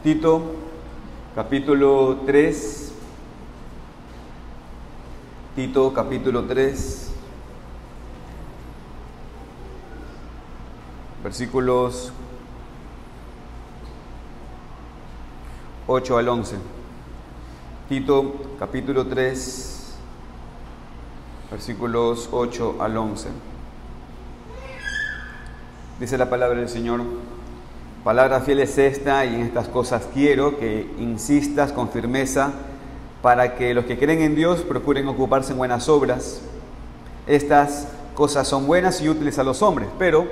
Tito, capítulo 3. Tito, capítulo 3. Versículos 8 al 11. Tito, capítulo 3, versículos 8 al 11. Dice la palabra del Señor: palabra fiel es esta, y en estas cosas quiero que insistas con firmeza, para que los que creen en Dios procuren ocuparse en buenas obras. Estas cosas son buenas y útiles a los hombres, pero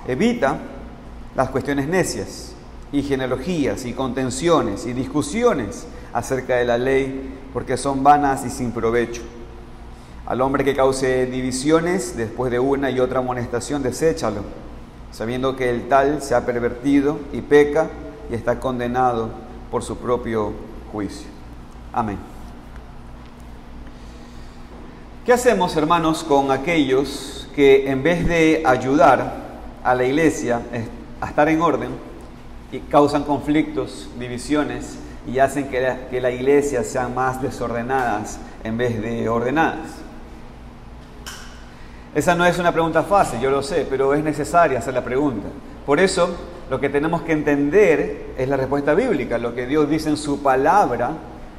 evita las cuestiones necias, y genealogías, y contenciones, y discusiones acerca de la ley, porque son vanas y sin provecho. Al hombre que cause divisiones después de una y otra amonestación, deséchalo, sabiendo que el tal se ha pervertido y peca y está condenado por su propio juicio. Amén. ¿Qué hacemos, hermanos, con aquellos que en vez de ayudar a la iglesia a estar en orden, y causan conflictos, divisiones, y hacen que la iglesia sean más desordenadas en vez de ordenadas? Esa no es una pregunta fácil, yo lo sé, pero es necesaria hacer la pregunta. Por eso, lo que tenemos que entender es la respuesta bíblica, lo que Dios dice en su palabra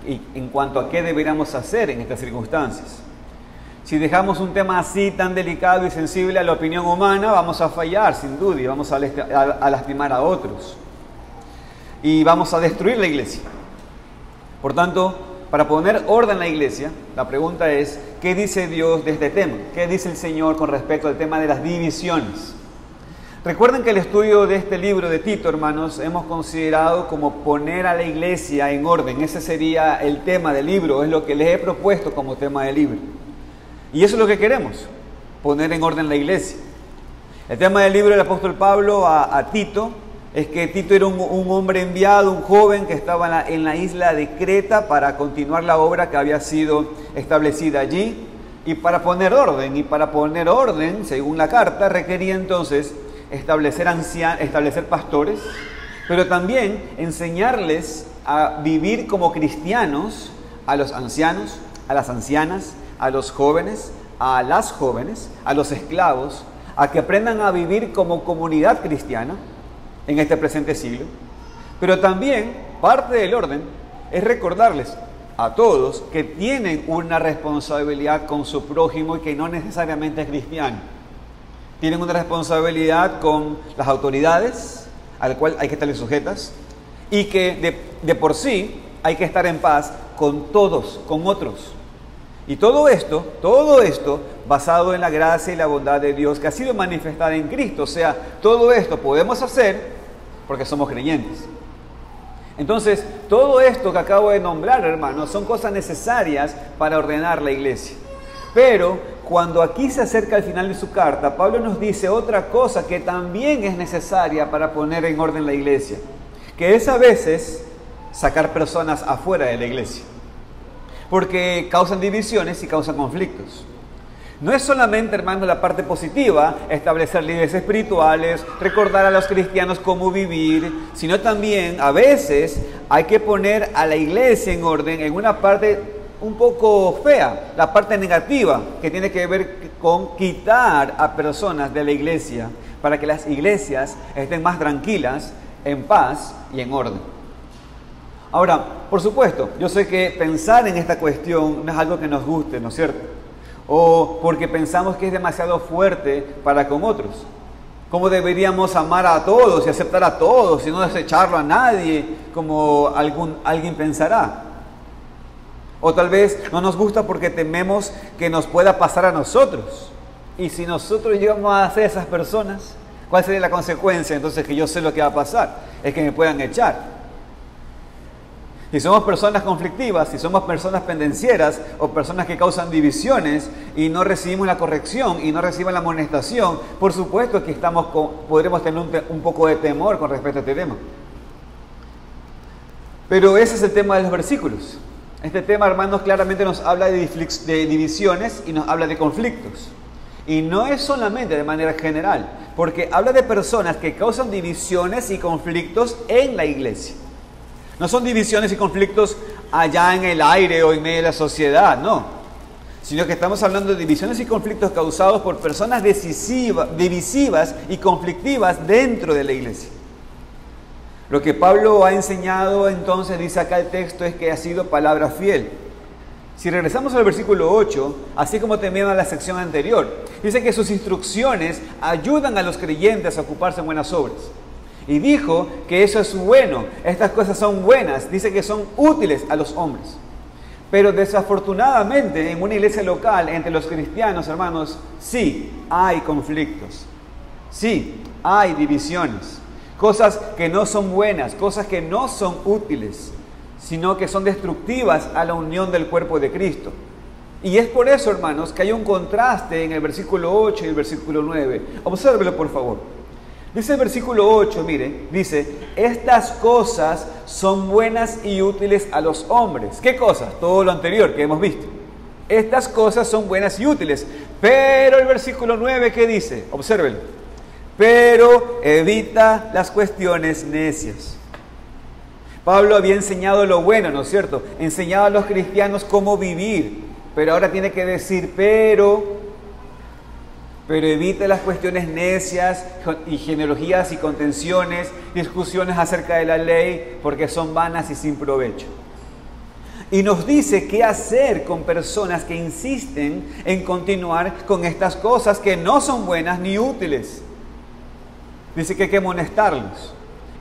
y en cuanto a qué deberíamos hacer en estas circunstancias. Si dejamos un tema así tan delicado y sensible a la opinión humana, vamos a fallar sin duda y vamos a lastimar a otros. Y vamos a destruir la iglesia. Por tanto, para poner orden en la iglesia, la pregunta es: ¿qué dice Dios de este tema? ¿Qué dice el Señor con respecto al tema de las divisiones? Recuerden que el estudio de este libro de Tito, hermanos, hemos considerado como poner a la iglesia en orden. Ese sería el tema del libro, es lo que les he propuesto como tema del libro. Y eso es lo que queremos, poner en orden la iglesia. El tema del libro del apóstol Pablo a Tito es que Tito era un hombre enviado, un joven que estaba en la isla de Creta para continuar la obra que había sido establecida allí y para poner orden. Y para poner orden, según la carta, requería entonces establecer pastores, pero también enseñarles a vivir como cristianos a los ancianos, a las ancianas, a los jóvenes, a las jóvenes, a los esclavos, a que aprendan a vivir como comunidad cristiana en este presente siglo. Pero también parte del orden es recordarles a todos que tienen una responsabilidad con su prójimo y que no necesariamente es cristiano. Tienen una responsabilidad con las autoridades, al cual hay que estarles sujetas, y que de por sí hay que estar en paz con todos, con otros. Y todo esto basado en la gracia y la bondad de Dios que ha sido manifestada en Cristo. O sea, todo esto podemos hacer porque somos creyentes. Entonces, todo esto que acabo de nombrar, hermanos, son cosas necesarias para ordenar la iglesia. Pero cuando aquí se acerca al final de su carta, Pablo nos dice otra cosa que también es necesaria para poner en orden la iglesia, que es a veces sacar personas afuera de la iglesia, porque causan divisiones y causan conflictos. No es solamente, hermanos, la parte positiva, establecer líderes espirituales, recordar a los cristianos cómo vivir, sino también a veces hay que poner a la iglesia en orden en una parte un poco fea, la parte negativa, que tiene que ver con quitar a personas de la iglesia para que las iglesias estén más tranquilas, en paz y en orden. Ahora, por supuesto, yo sé que pensar en esta cuestión no es algo que nos guste, ¿no es cierto? O porque pensamos que es demasiado fuerte para con otros. ¿Cómo deberíamos amar a todos y aceptar a todos y no desecharlo a nadie, como alguien pensará? O tal vez no nos gusta porque tememos que nos pueda pasar a nosotros. Y si nosotros llegamos a ser esas personas, ¿cuál sería la consecuencia? Entonces, que yo sé lo que va a pasar, es que me puedan echar. Si somos personas conflictivas, si somos personas pendencieras o personas que causan divisiones y no recibimos la corrección y no recibimos la amonestación, por supuesto que podremos tener un poco de temor con respecto a este tema. Pero ese es el tema de los versículos. Este tema, hermanos, claramente nos habla de divisiones y nos habla de conflictos. Y no es solamente de manera general, porque habla de personas que causan divisiones y conflictos en la iglesia. No son divisiones y conflictos allá en el aire o en medio de la sociedad, no. Sino que estamos hablando de divisiones y conflictos causados por personas divisivas y conflictivas dentro de la iglesia. Lo que Pablo ha enseñado, entonces, dice acá el texto, es que ha sido palabra fiel. Si regresamos al versículo 8, así como termina la sección anterior, dice que sus instrucciones ayudan a los creyentes a ocuparse en buenas obras. Y dijo que eso es bueno, estas cosas son buenas, dice que son útiles a los hombres. Pero desafortunadamente en una iglesia local, entre los cristianos, hermanos, sí hay conflictos, sí hay divisiones, cosas que no son buenas, cosas que no son útiles, sino que son destructivas a la unión del cuerpo de Cristo. Y es por eso, hermanos, que hay un contraste en el versículo 8 y el versículo 9. Obsérvelo, por favor. Dice el versículo 8, mire, dice, estas cosas son buenas y útiles a los hombres. ¿Qué cosas? Todo lo anterior que hemos visto. Estas cosas son buenas y útiles. Pero el versículo 9, ¿qué dice? Obsérvelo. Pero evita las cuestiones necias. Pablo había enseñado lo bueno, ¿no es cierto? Enseñaba a los cristianos cómo vivir. Pero ahora tiene que decir, pero evite las cuestiones necias y genealogías y contenciones, discusiones acerca de la ley, porque son vanas y sin provecho. Y nos dice qué hacer con personas que insisten en continuar con estas cosas que no son buenas ni útiles. Dice que hay que amonestarlos.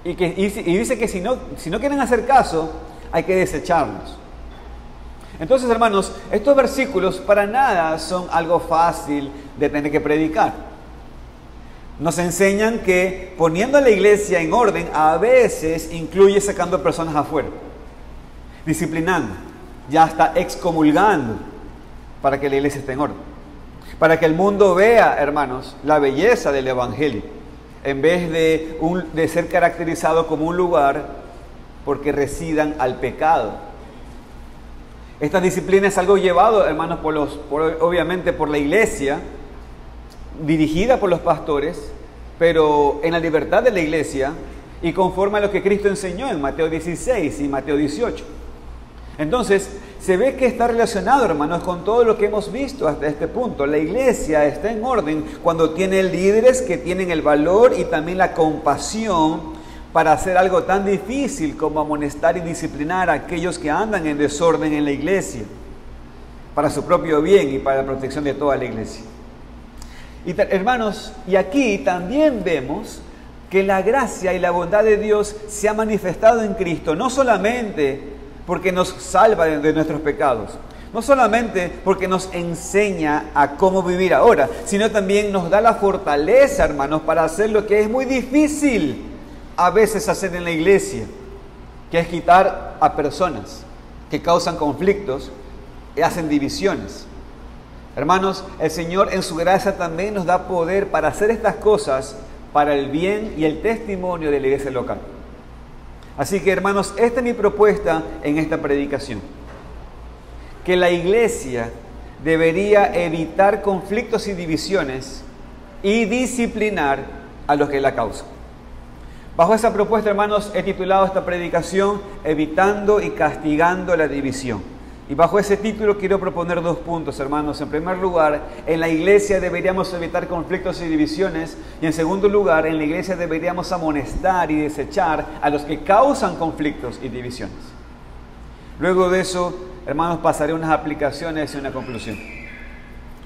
Y dice que si no quieren hacer caso, hay que desecharlos. Entonces, hermanos, estos versículos para nada son algo fácil de tener que predicar. Nos enseñan que poniendo a la iglesia en orden a veces incluye sacando personas afuera, disciplinando, ya hasta excomulgando para que la iglesia esté en orden. Para que el mundo vea, hermanos, la belleza del Evangelio, en vez de ser caracterizado como un lugar porque residan al pecado. Esta disciplina es algo llevado, hermanos, obviamente por la iglesia, dirigida por los pastores, pero en la libertad de la iglesia y conforme a lo que Cristo enseñó en Mateo 16 y Mateo 18. Entonces, se ve que está relacionado, hermanos, con todo lo que hemos visto hasta este punto. La iglesia está en orden cuando tiene líderes que tienen el valor y también la compasión para hacer algo tan difícil como amonestar y disciplinar a aquellos que andan en desorden en la iglesia, para su propio bien y para la protección de toda la iglesia. Y hermanos, y aquí también vemos que la gracia y la bondad de Dios se ha manifestado en Cristo, no solamente porque nos salva de nuestros pecados, no solamente porque nos enseña a cómo vivir ahora, sino también nos da la fortaleza, hermanos, para hacer lo que es muy difícil a veces hacer en la iglesia, que es quitar a personas que causan conflictos y hacen divisiones. Hermanos, el Señor en su gracia también nos da poder para hacer estas cosas para el bien y el testimonio de la iglesia local. Así que, hermanos, esta es mi propuesta en esta predicación. Que la iglesia debería evitar conflictos y divisiones y disciplinar a los que la causan. Bajo esa propuesta, hermanos, he titulado esta predicación Evitando y castigando la división. Y bajo ese título quiero proponer 2 puntos, hermanos. En primer lugar, en la iglesia deberíamos evitar conflictos y divisiones. Y en segundo lugar, en la iglesia deberíamos amonestar y desechar a los que causan conflictos y divisiones. Luego de eso, hermanos, pasaré unas aplicaciones y una conclusión.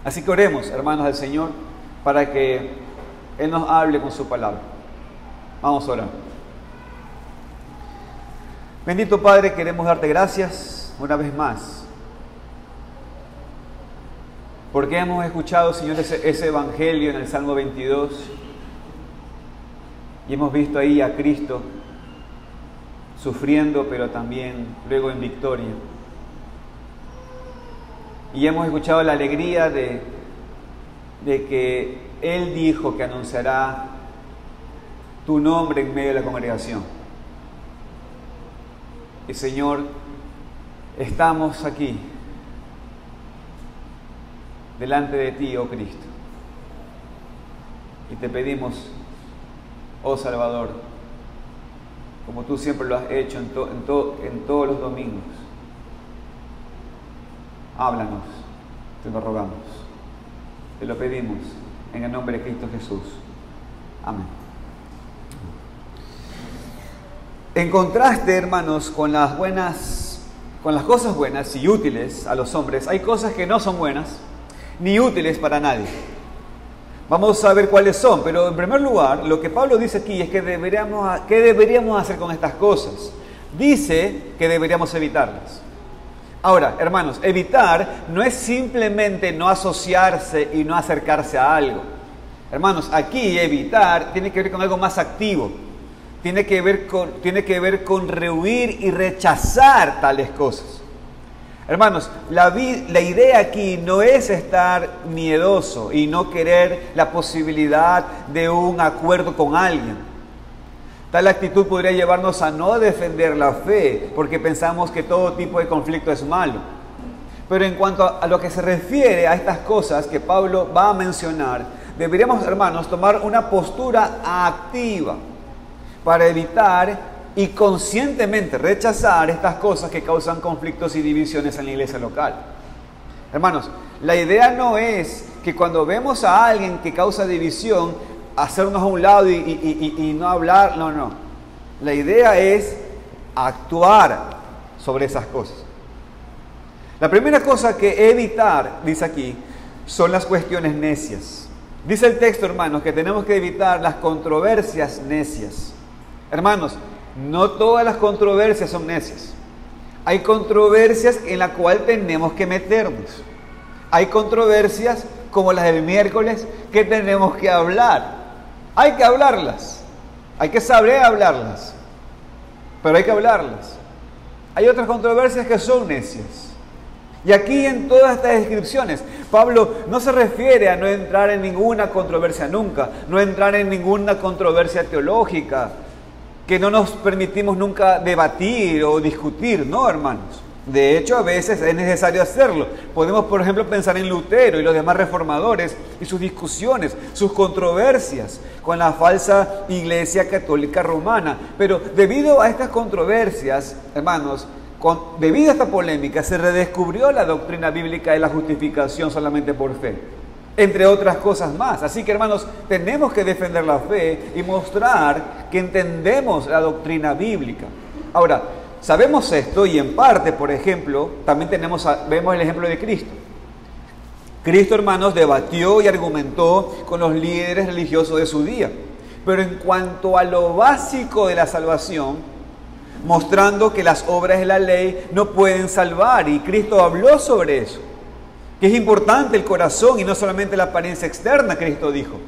Así que oremos, hermanos, al Señor para que Él nos hable con su palabra. Vamos a orar. Bendito Padre, queremos darte gracias una vez más, porque hemos escuchado, Señor, ese evangelio en el Salmo 22 y hemos visto ahí a Cristo sufriendo, pero también luego en victoria. Y hemos escuchado la alegría de que Él dijo que anunciará tu nombre en medio de la congregación. Y Señor, estamos aquí delante de ti, oh Cristo, y te pedimos, oh Salvador, como tú siempre lo has hecho en todos los domingos. Háblanos, te lo rogamos, te lo pedimos en el nombre de Cristo Jesús. Amén. En contraste, hermanos, con las cosas buenas y útiles a los hombres, hay cosas que no son buenas ni útiles para nadie. Vamos a ver cuáles son, pero en primer lugar, lo que Pablo dice aquí es que ¿qué deberíamos hacer con estas cosas? Dice que deberíamos evitarlas. Ahora, hermanos, evitar no es simplemente no asociarse y no acercarse a algo. Hermanos, aquí evitar tiene que ver con algo más activo. Tiene que ver con rehuir y rechazar tales cosas. Hermanos, la idea aquí no es estar miedoso y no querer la posibilidad de un acuerdo con alguien. Tal actitud podría llevarnos a no defender la fe, porque pensamos que todo tipo de conflicto es malo. Pero en cuanto a lo que se refiere a estas cosas que Pablo va a mencionar, deberíamos, hermanos, tomar una postura activa para evitar y conscientemente rechazar estas cosas que causan conflictos y divisiones en la iglesia local. Hermanos, la idea no es que cuando vemos a alguien que causa división, hacernos a un lado y no hablar, no. La idea es actuar sobre esas cosas. La primera cosa que evitar, dice aquí, son las cuestiones necias. Dice el texto, hermanos, que tenemos que evitar las controversias necias. Hermanos, no todas las controversias son necias. Hay controversias en las cuales tenemos que meternos. Hay controversias como las del miércoles que tenemos que hablar. Hay que hablarlas. Hay que saber hablarlas. Pero hay que hablarlas. Hay otras controversias que son necias. Y aquí en todas estas descripciones, Pablo no se refiere a no entrar en ninguna controversia nunca, no entrar en ninguna controversia teológica, que no nos permitimos nunca debatir o discutir, no, hermanos. De hecho, a veces es necesario hacerlo. Podemos, por ejemplo, pensar en Lutero y los demás reformadores y sus discusiones, sus controversias con la falsa Iglesia Católica Romana. Pero debido a estas controversias, hermanos, debido a esta polémica, se redescubrió la doctrina bíblica de la justificación solamente por fe, entre otras cosas más. Así que, hermanos, tenemos que defender la fe y mostrar que entendemos la doctrina bíblica. Ahora, sabemos esto y en parte, por ejemplo, también vemos el ejemplo de Cristo. Cristo, hermanos, debatió y argumentó con los líderes religiosos de su día. Pero en cuanto a lo básico de la salvación, mostrando que las obras de la ley no pueden salvar, y Cristo habló sobre eso, que es importante el corazón y no solamente la apariencia externa, Cristo dijo.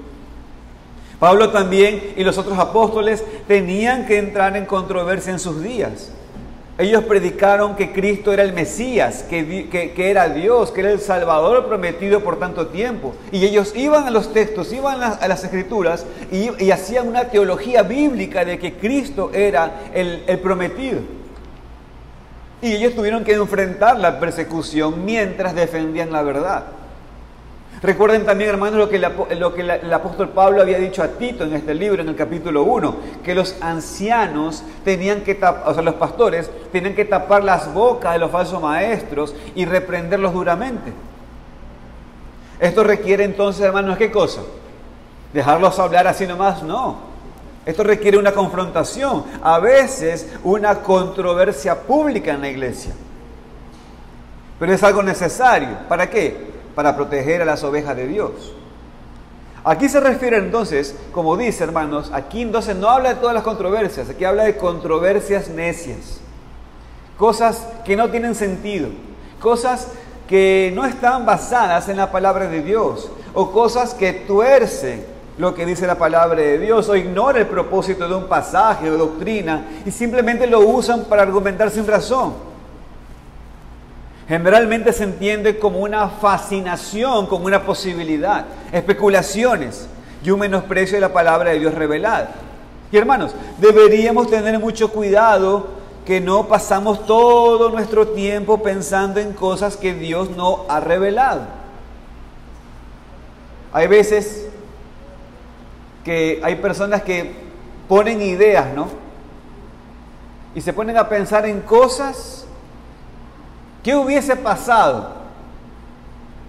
Pablo también y los otros apóstoles tenían que entrar en controversia en sus días. Ellos predicaron que Cristo era el Mesías, que era Dios, que era el Salvador prometido por tanto tiempo. Y ellos iban a los textos, iban a las Escrituras y hacían una teología bíblica de que Cristo era el prometido. Y ellos tuvieron que enfrentar la persecución mientras defendían la verdad. Recuerden también, hermanos, lo que el apóstol Pablo había dicho a Tito en este libro, en el capítulo 1, que los ancianos los pastores, tenían que tapar las bocas de los falsos maestros y reprenderlos duramente. Esto requiere entonces, hermanos, ¿qué cosa? ¿Dejarlos hablar así nomás? No. Esto requiere una confrontación, a veces una controversia pública en la iglesia. Pero es algo necesario. ¿Para qué? Para proteger a las ovejas de Dios. Aquí se refiere entonces, como dice, hermanos, aquí entonces no habla de todas las controversias, aquí habla de controversias necias, cosas que no tienen sentido, cosas que no están basadas en la palabra de Dios, o cosas que tuercen lo que dice la palabra de Dios, o ignoran el propósito de un pasaje o doctrina y simplemente lo usan para argumentar sin razón. Generalmente se entiende como una fascinación, como una posibilidad, especulaciones y un menosprecio de la palabra de Dios revelada. Y hermanos, deberíamos tener mucho cuidado que no pasamos todo nuestro tiempo pensando en cosas que Dios no ha revelado. Hay veces que hay personas que ponen ideas, ¿no? y se ponen a pensar en cosas que hubiese pasado.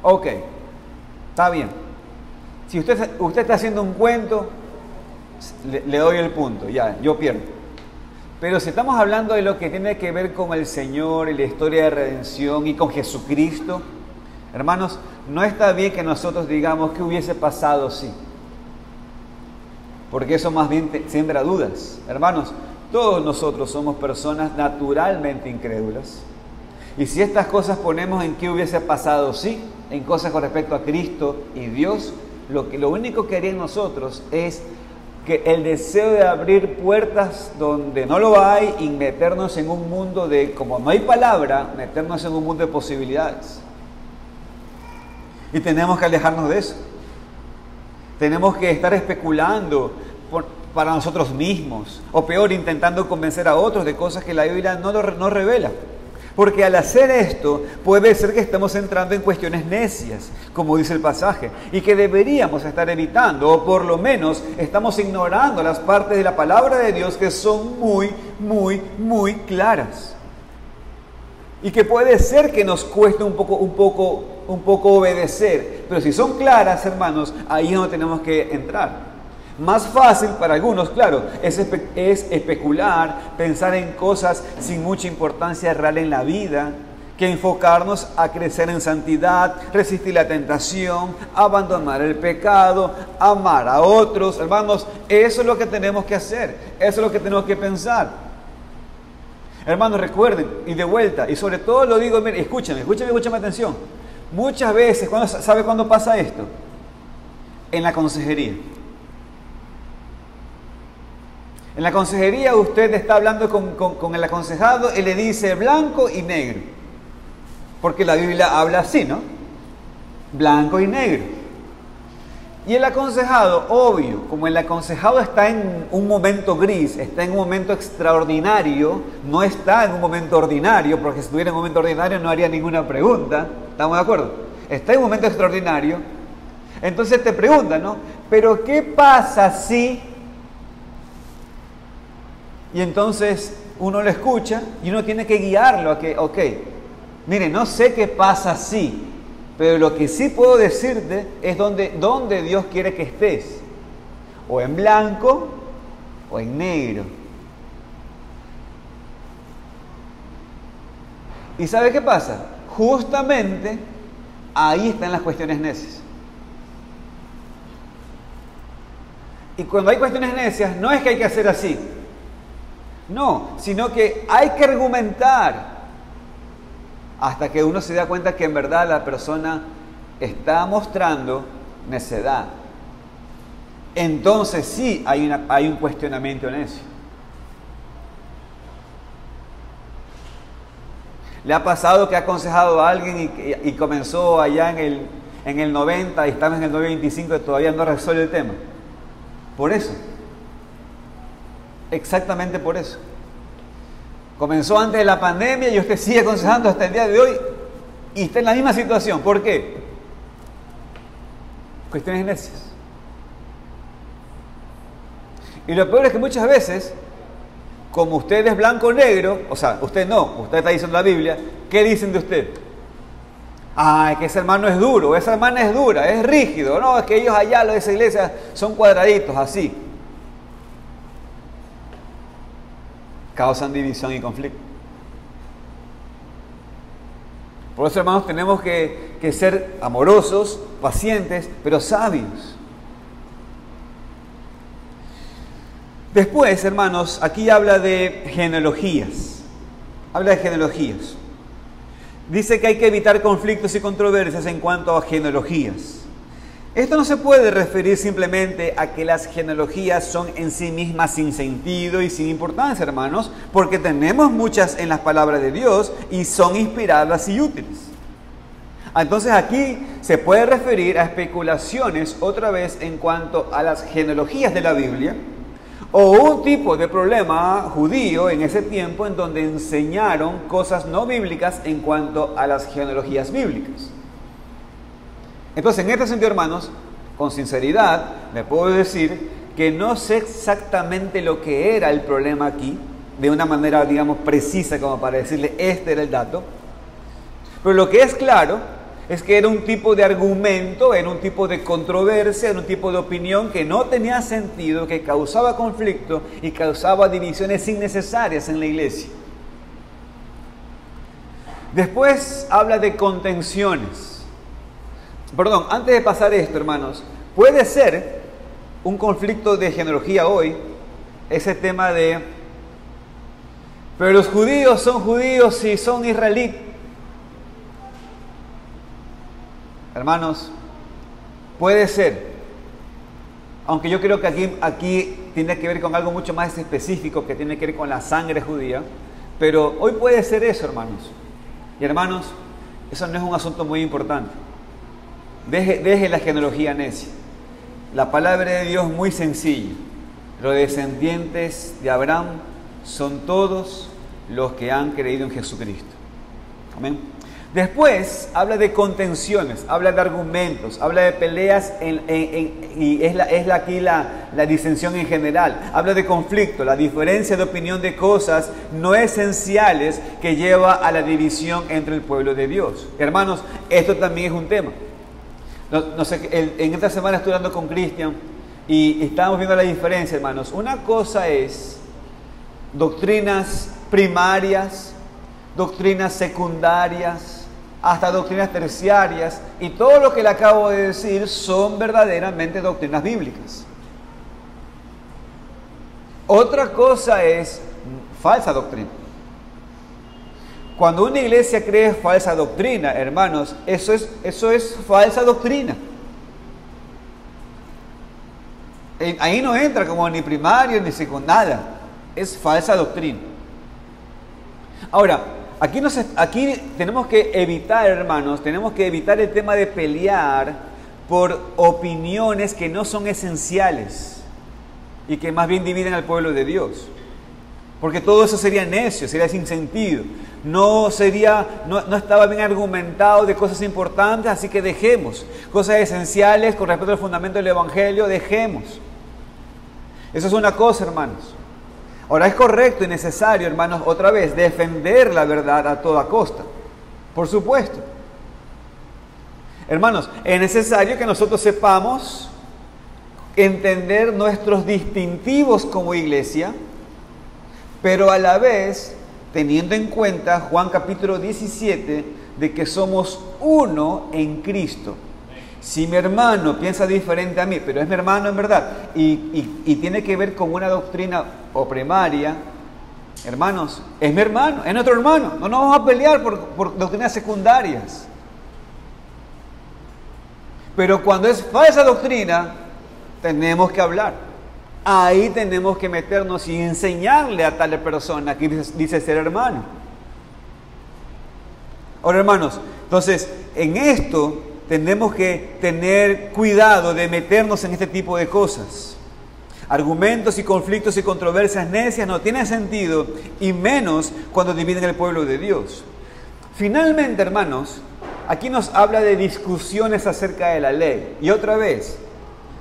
Ok, está bien. Si usted está haciendo un cuento, le doy el punto, ya, yo pierdo. Pero si estamos hablando de lo que tiene que ver con el Señor y la historia de redención y con Jesucristo, hermanos, no está bien que nosotros digamos que hubiese pasado sí. Porque eso más bien siembra dudas. Hermanos, todos nosotros somos personas naturalmente incrédulas. Y si estas cosas ponemos en qué hubiese pasado sí, en cosas con respecto a Cristo y Dios, lo único que haría en nosotros es que el deseo de abrir puertas donde no lo hay y meternos en un mundo de, como no hay palabra, meternos en un mundo de posibilidades. Y tenemos que alejarnos de eso. Tenemos que estar especulando para nosotros mismos, o peor, intentando convencer a otros de cosas que la Biblia no revela. Porque al hacer esto, puede ser que estemos entrando en cuestiones necias, como dice el pasaje, y que deberíamos estar evitando, o por lo menos estamos ignorando las partes de la palabra de Dios que son muy claras. Y que puede ser que nos cueste un poco obedecer, pero si son claras, hermanos, ahí es donde tenemos que entrar. Más fácil para algunos, claro, es especular, pensar en cosas sin mucha importancia real en la vida, que enfocarnos a crecer en santidad, resistir la tentación, abandonar el pecado, amar a otros. Hermanos, eso es lo que tenemos que hacer, eso es lo que tenemos que pensar. Hermanos, recuerden, y de vuelta, y sobre todo lo digo, miren, escúchame atención. Muchas veces, ¿sabe cuándo pasa esto? En la consejería. En la consejería usted está hablando con el aconsejado y le dice blanco y negro. Porque la Biblia habla así, ¿no? Blanco y negro. Y el aconsejado, obvio, como el aconsejado está en un momento gris, está en un momento extraordinario, no está en un momento ordinario, porque si estuviera en un momento ordinario no haría ninguna pregunta. ¿Estamos de acuerdo? Está en un momento extraordinario. Entonces te preguntan, ¿no? ¿Pero qué pasa si...? Y entonces uno lo escucha y uno tiene que guiarlo a que, ok, mire, no sé qué pasa si, pero lo que sí puedo decirte es donde Dios quiere que estés. O en blanco o en negro. ¿Y sabe qué pasa? Justamente ahí están las cuestiones necias. Y cuando hay cuestiones necias, no es que hay que hacer así. No, sino que hay que argumentar hasta que uno se da cuenta que en verdad la persona está mostrando necedad. Entonces sí hay un cuestionamiento necio. ¿Le ha pasado que ha aconsejado a alguien y comenzó allá en el 90 y estamos en el 925 y todavía no resuelve el tema? Por eso. Exactamente por eso. Comenzó antes de la pandemia y usted sigue aconsejando hasta el día de hoy y está en la misma situación. ¿Por qué? Cuestiones necias. Y lo peor es que muchas veces, como usted es blanco o negro, o sea, usted no, usted está diciendo la Biblia, ¿qué dicen de usted? Ah, que ese hermano es duro, esa hermana es dura, es rígido. No, es que ellos allá, los de esa iglesia, son cuadraditos, así. Causan división y conflicto. Por eso, hermanos, tenemos que ser amorosos, pacientes, pero sabios. Después, hermanos, aquí habla de genealogías. Habla de genealogías. Dice que hay que evitar conflictos y controversias en cuanto a genealogías. Esto no se puede referir simplemente a que las genealogías son en sí mismas sin sentido y sin importancia, hermanos, porque tenemos muchas en las palabras de Dios y son inspiradas y útiles. Entonces aquí se puede referir a especulaciones otra vez en cuanto a las genealogías de la Biblia, o un tipo de problema judío en ese tiempo en donde enseñaron cosas no bíblicas en cuanto a las genealogías bíblicas. Entonces, en este sentido, hermanos, con sinceridad, me puedo decir que no sé exactamente lo que era el problema aquí, de una manera, digamos, precisa como para decirle este era el dato. Pero lo que es claro es que era un tipo de argumento, era un tipo de controversia, era un tipo de opinión que no tenía sentido, que causaba conflicto y causaba divisiones innecesarias en la iglesia. Después habla de contenciones. Perdón, antes de pasar esto, hermanos, puede ser un conflicto de genealogía hoy, ese tema de, pero los judíos son judíos y son israelitas. Hermanos, puede ser, aunque yo creo que aquí tiene que ver con algo mucho más específico que tiene que ver con la sangre judía, pero hoy puede ser eso, hermanos. Y hermanos, eso no es un asunto muy importante. Deje la genealogía necia. La palabra de Dios es muy sencilla. Los descendientes de Abraham son todos los que han creído en Jesucristo. Amén. Después habla de contenciones, habla de argumentos, habla de peleas y es aquí la disensión en general. Habla de conflicto, la diferencia de opinión de cosas no esenciales que lleva a la división entre el pueblo de Dios. Hermanos, esto también es un tema. No sé, en esta semana estuve hablando con Cristian y estábamos viendo la diferencia, hermanos. Una cosa es doctrinas primarias, doctrinas secundarias, hasta doctrinas terciarias, y todo lo que le acabo de decir son verdaderamente doctrinas bíblicas. Otra cosa es falsa doctrina. Cuando una iglesia cree falsa doctrina, hermanos, eso es falsa doctrina. Ahí no entra como ni primario ni secundaria, es falsa doctrina. Ahora, aquí tenemos que evitar, hermanos, tenemos que evitar el tema de pelear por opiniones que no son esenciales y que más bien dividen al pueblo de Dios. Porque todo eso sería necio, sería sin sentido. No estaba bien argumentado de cosas importantes, así que dejemos. Cosas esenciales con respecto al fundamento del Evangelio, dejemos. Eso es una cosa, hermanos. Ahora, es correcto y necesario, hermanos, otra vez, defender la verdad a toda costa. Por supuesto. Hermanos, es necesario que nosotros sepamos entender nuestros distintivos como iglesia, pero a la vez, teniendo en cuenta Juan capítulo 17, de que somos uno en Cristo. Si mi hermano piensa diferente a mí, pero es mi hermano en verdad, y tiene que ver con una doctrina o primaria, hermanos, es mi hermano, es nuestro hermano. No nos vamos a pelear por doctrinas secundarias. Pero cuando es falsa doctrina, tenemos que hablar. Ahí tenemos que meternos y enseñarle a tal persona que dice ser hermano. Ahora, hermanos, entonces, en esto tenemos que tener cuidado de meternos en este tipo de cosas. Argumentos y conflictos y controversias necias no tienen sentido, y menos cuando dividen el pueblo de Dios. Finalmente, hermanos, aquí nos habla de discusiones acerca de la ley. Y otra vez,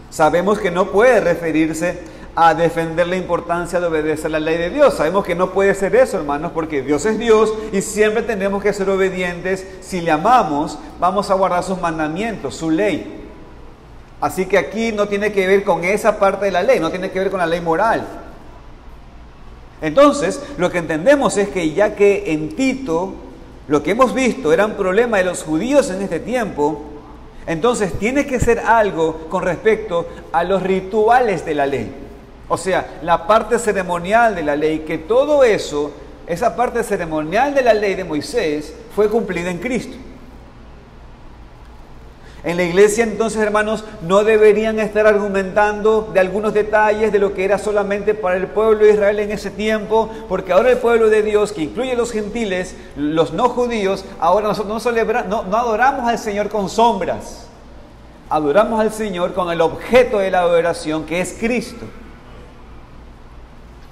sabemos que no puede referirse a defender la importancia de obedecer la ley de Dios. Sabemos que no puede ser eso, hermanos, porque Dios es Dios y siempre tenemos que ser obedientes. Si le amamos, vamos a guardar sus mandamientos, su ley. Así que aquí no tiene que ver con esa parte de la ley, no tiene que ver con la ley moral. Entonces, lo que entendemos es que ya que en Tito, lo que hemos visto era un problema de los judíos en este tiempo, entonces tiene que ser algo con respecto a los rituales de la ley. O sea, la parte ceremonial de la ley, que todo eso, esa parte ceremonial de la ley de Moisés, fue cumplida en Cristo. En la iglesia, entonces, hermanos, no deberían estar argumentando de algunos detalles de lo que era solamente para el pueblo de Israel en ese tiempo, porque ahora el pueblo de Dios, que incluye los gentiles, los no judíos, ahora nosotros no adoramos al Señor con sombras, adoramos al Señor con el objeto de la adoración, que es Cristo.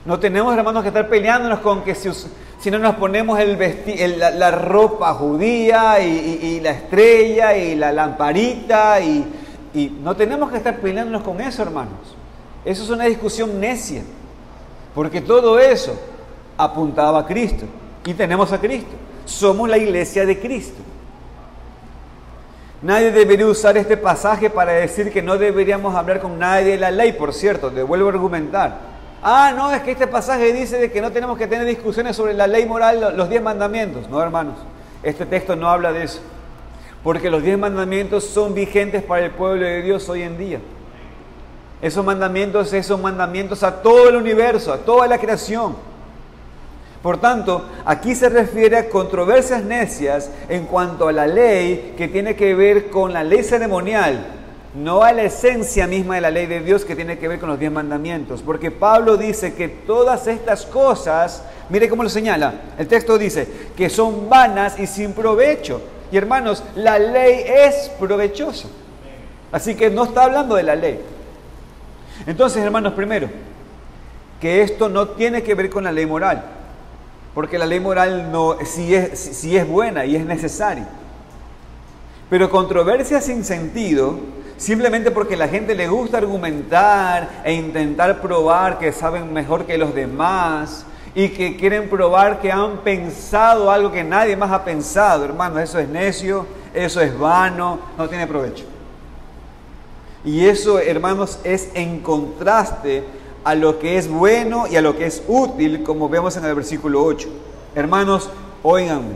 No tenemos, hermanos, que estar peleándonos con que si no nos ponemos la ropa judía y la estrella y la lamparita y no tenemos que estar peleándonos con eso, hermanos. Eso es una discusión necia, porque todo eso apuntaba a Cristo. Y tenemos a Cristo. Somos la iglesia de Cristo. Nadie debería usar este pasaje para decir que no deberíamos hablar con nadie de la ley. Por cierto, te vuelvo a argumentar. No, es que este pasaje dice de que no tenemos que tener discusiones sobre la ley moral, los 10 mandamientos. No, hermanos, este texto no habla de eso. Porque los 10 mandamientos son vigentes para el pueblo de Dios hoy en día. Esos mandamientos a todo el universo, a toda la creación. Por tanto, aquí se refiere a controversias necias en cuanto a la ley que tiene que ver con la ley ceremonial, no a la esencia misma de la ley de Dios que tiene que ver con los 10 mandamientos. Porque Pablo dice que todas estas cosas, mire cómo lo señala, el texto dice que son vanas y sin provecho. Y hermanos, la ley es provechosa. Así que no está hablando de la ley. Entonces, hermanos, primero, que esto no tiene que ver con la ley moral. Porque la ley moral sí es buena y es necesaria. Pero controversia sin sentido, simplemente porque la gente le gusta argumentar e intentar probar que saben mejor que los demás y que quieren probar que han pensado algo que nadie más ha pensado. Hermanos, eso es necio, eso es vano, no tiene provecho. Y eso, hermanos, es en contraste a lo que es bueno y a lo que es útil, como vemos en el versículo 8. Hermanos, óiganme.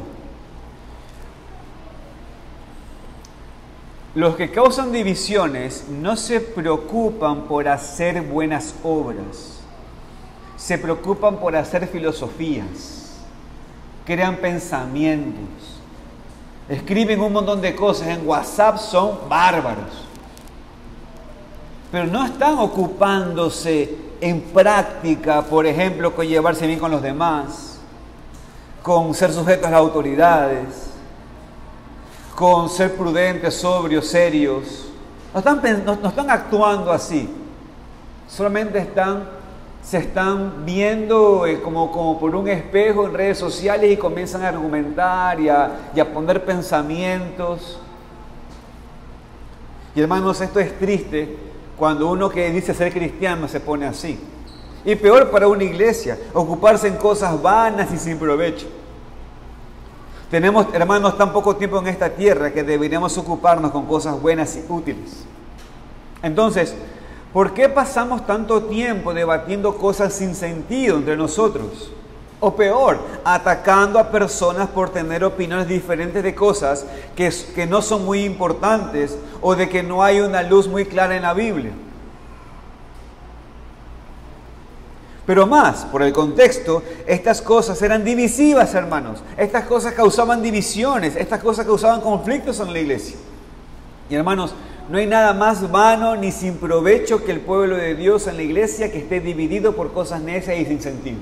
Los que causan divisiones no se preocupan por hacer buenas obras. Se preocupan por hacer filosofías. Crean pensamientos. Escriben un montón de cosas. En WhatsApp son bárbaros. Pero no están ocupándose en práctica, por ejemplo, con llevarse bien con los demás, con ser sujetos a las autoridades, con ser prudentes, sobrios, serios. No están actuando así. Solamente se están viendo como por un espejo en redes sociales y comienzan a argumentar y a poner pensamientos. Y hermanos, esto es triste cuando uno que dice ser cristiano se pone así. Y peor para una iglesia, ocuparse en cosas vanas y sin provecho. Tenemos, hermanos, tan poco tiempo en esta tierra que deberíamos ocuparnos con cosas buenas y útiles. Entonces, ¿por qué pasamos tanto tiempo debatiendo cosas sin sentido entre nosotros? O peor, atacando a personas por tener opiniones diferentes de cosas que no son muy importantes o de que no hay una luz muy clara en la Biblia. Pero más, por el contexto, estas cosas eran divisivas, hermanos. Estas cosas causaban divisiones, estas cosas causaban conflictos en la iglesia. Y hermanos, no hay nada más vano ni sin provecho que el pueblo de Dios en la iglesia que esté dividido por cosas necias y sin sentido.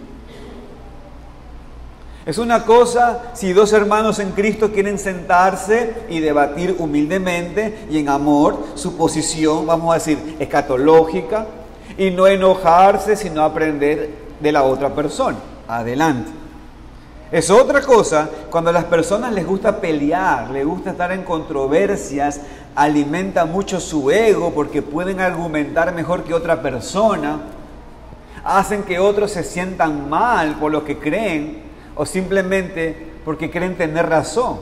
Es una cosa si 2 hermanos en Cristo quieren sentarse y debatir humildemente y en amor su posición, vamos a decir, escatológica, y no enojarse, sino aprender de la otra persona. Adelante. Es otra cosa cuando a las personas les gusta pelear, les gusta estar en controversias, alimenta mucho su ego porque pueden argumentar mejor que otra persona, hacen que otros se sientan mal por lo que creen, o simplemente porque creen tener razón.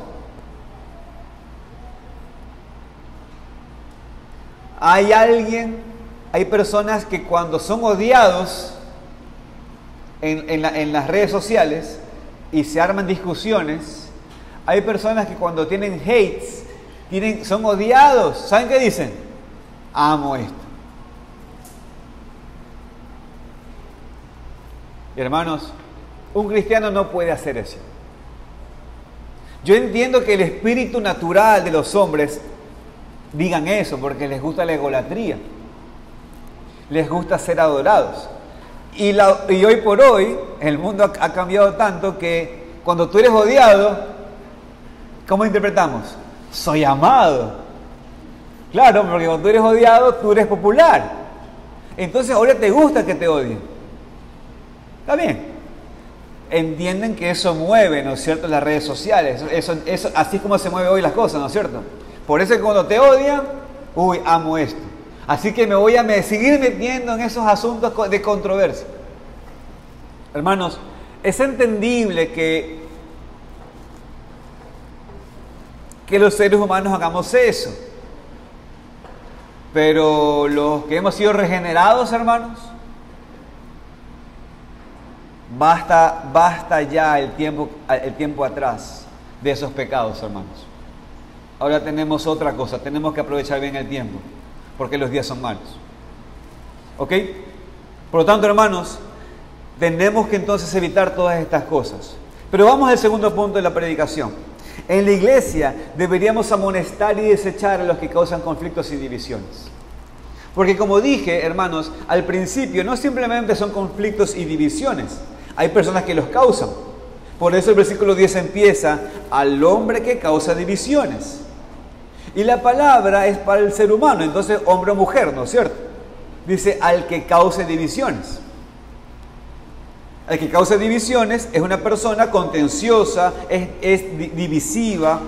Hay personas que cuando son odiados en las redes sociales y se arman discusiones, hay personas que cuando tienen hates, son odiados. ¿Saben qué dicen? Amo esto. Y hermanos, un cristiano no puede hacer eso. Yo entiendo que el espíritu natural de los hombres digan eso porque les gusta la egolatría, les gusta ser adorados. Y hoy por hoy el mundo ha cambiado tanto que cuando tú eres odiado, ¿cómo interpretamos? Soy amado. Claro, porque cuando tú eres odiado, tú eres popular. Entonces ahora te gusta que te odien. Está bien. Entienden que eso mueve, ¿no es cierto?, las redes sociales. Eso, así es como se mueven hoy las cosas, ¿no es cierto? Por eso es que cuando te odian, amo esto. Así que me voy a seguir metiendo en esos asuntos de controversia. Hermanos, es entendible que los seres humanos hagamos eso. Pero los que hemos sido regenerados, hermanos, basta ya el tiempo atrás de esos pecados, hermanos. Ahora tenemos otra cosa, tenemos que aprovechar bien el tiempo, porque los días son malos. ¿Ok? Por lo tanto, hermanos, tenemos que entonces evitar todas estas cosas. Pero vamos al segundo punto de la predicación. En la iglesia deberíamos amonestar y desechar a los que causan conflictos y divisiones. Porque como dije, hermanos, al principio no simplemente son conflictos y divisiones. Hay personas que los causan. Por eso el versículo 10 empieza, al hombre que causa divisiones. Y la palabra es para el ser humano, entonces hombre o mujer, ¿no es cierto? Dice, al que cause divisiones. El que causa divisiones es una persona contenciosa, es divisiva,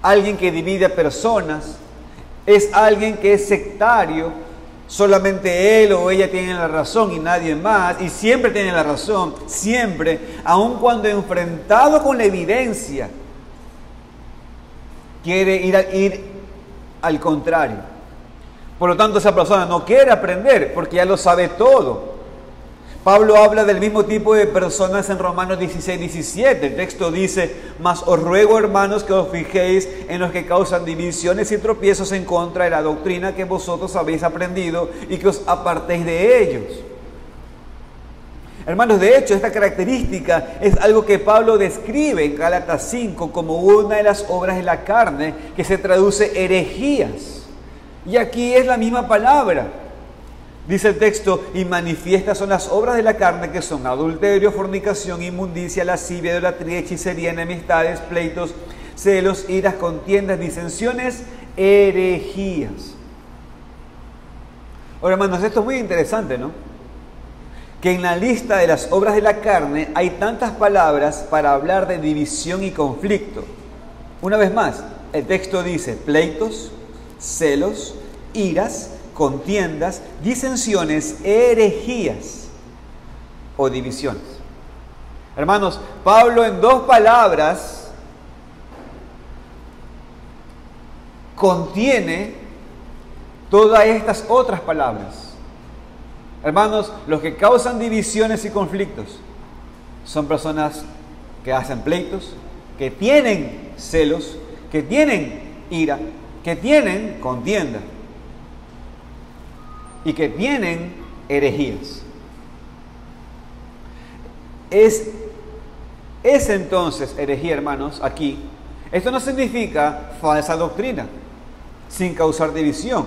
alguien que divide a personas, es alguien que es sectario, solamente él o ella tienen la razón y nadie más, y siempre tienen la razón, siempre, aun cuando enfrentado con la evidencia, quiere ir al contrario. Por lo tanto, esa persona no quiere aprender porque ya lo sabe todo. Pablo habla del mismo tipo de personas en Romanos 16:17. El texto dice, mas os ruego, hermanos, que os fijéis en los que causan divisiones y tropiezos en contra de la doctrina que vosotros habéis aprendido y que os apartéis de ellos. Hermanos, de hecho, esta característica es algo que Pablo describe en Gálatas 5 como una de las obras de la carne que se traduce herejías. Y aquí es la misma palabra. Dice el texto, y manifiestas son las obras de la carne, que son adulterio, fornicación, inmundicia, lascivia, idolatría, hechicería, enemistades, pleitos, celos, iras, contiendas, disensiones, herejías. Ahora, hermanos, esto es muy interesante, ¿no? Que en la lista de las obras de la carne hay tantas palabras para hablar de división y conflicto. Una vez más, el texto dice pleitos, celos, iras, contiendas, disensiones, herejías o divisiones. Hermanos, Pablo en dos palabras contiene todas estas otras palabras. Hermanos, los que causan divisiones y conflictos son personas que hacen pleitos, que tienen celos, que tienen ira, que tienen contienda y que tienen herejías. Es entonces herejía, hermanos, aquí. Esto no significa falsa doctrina, sin causar división,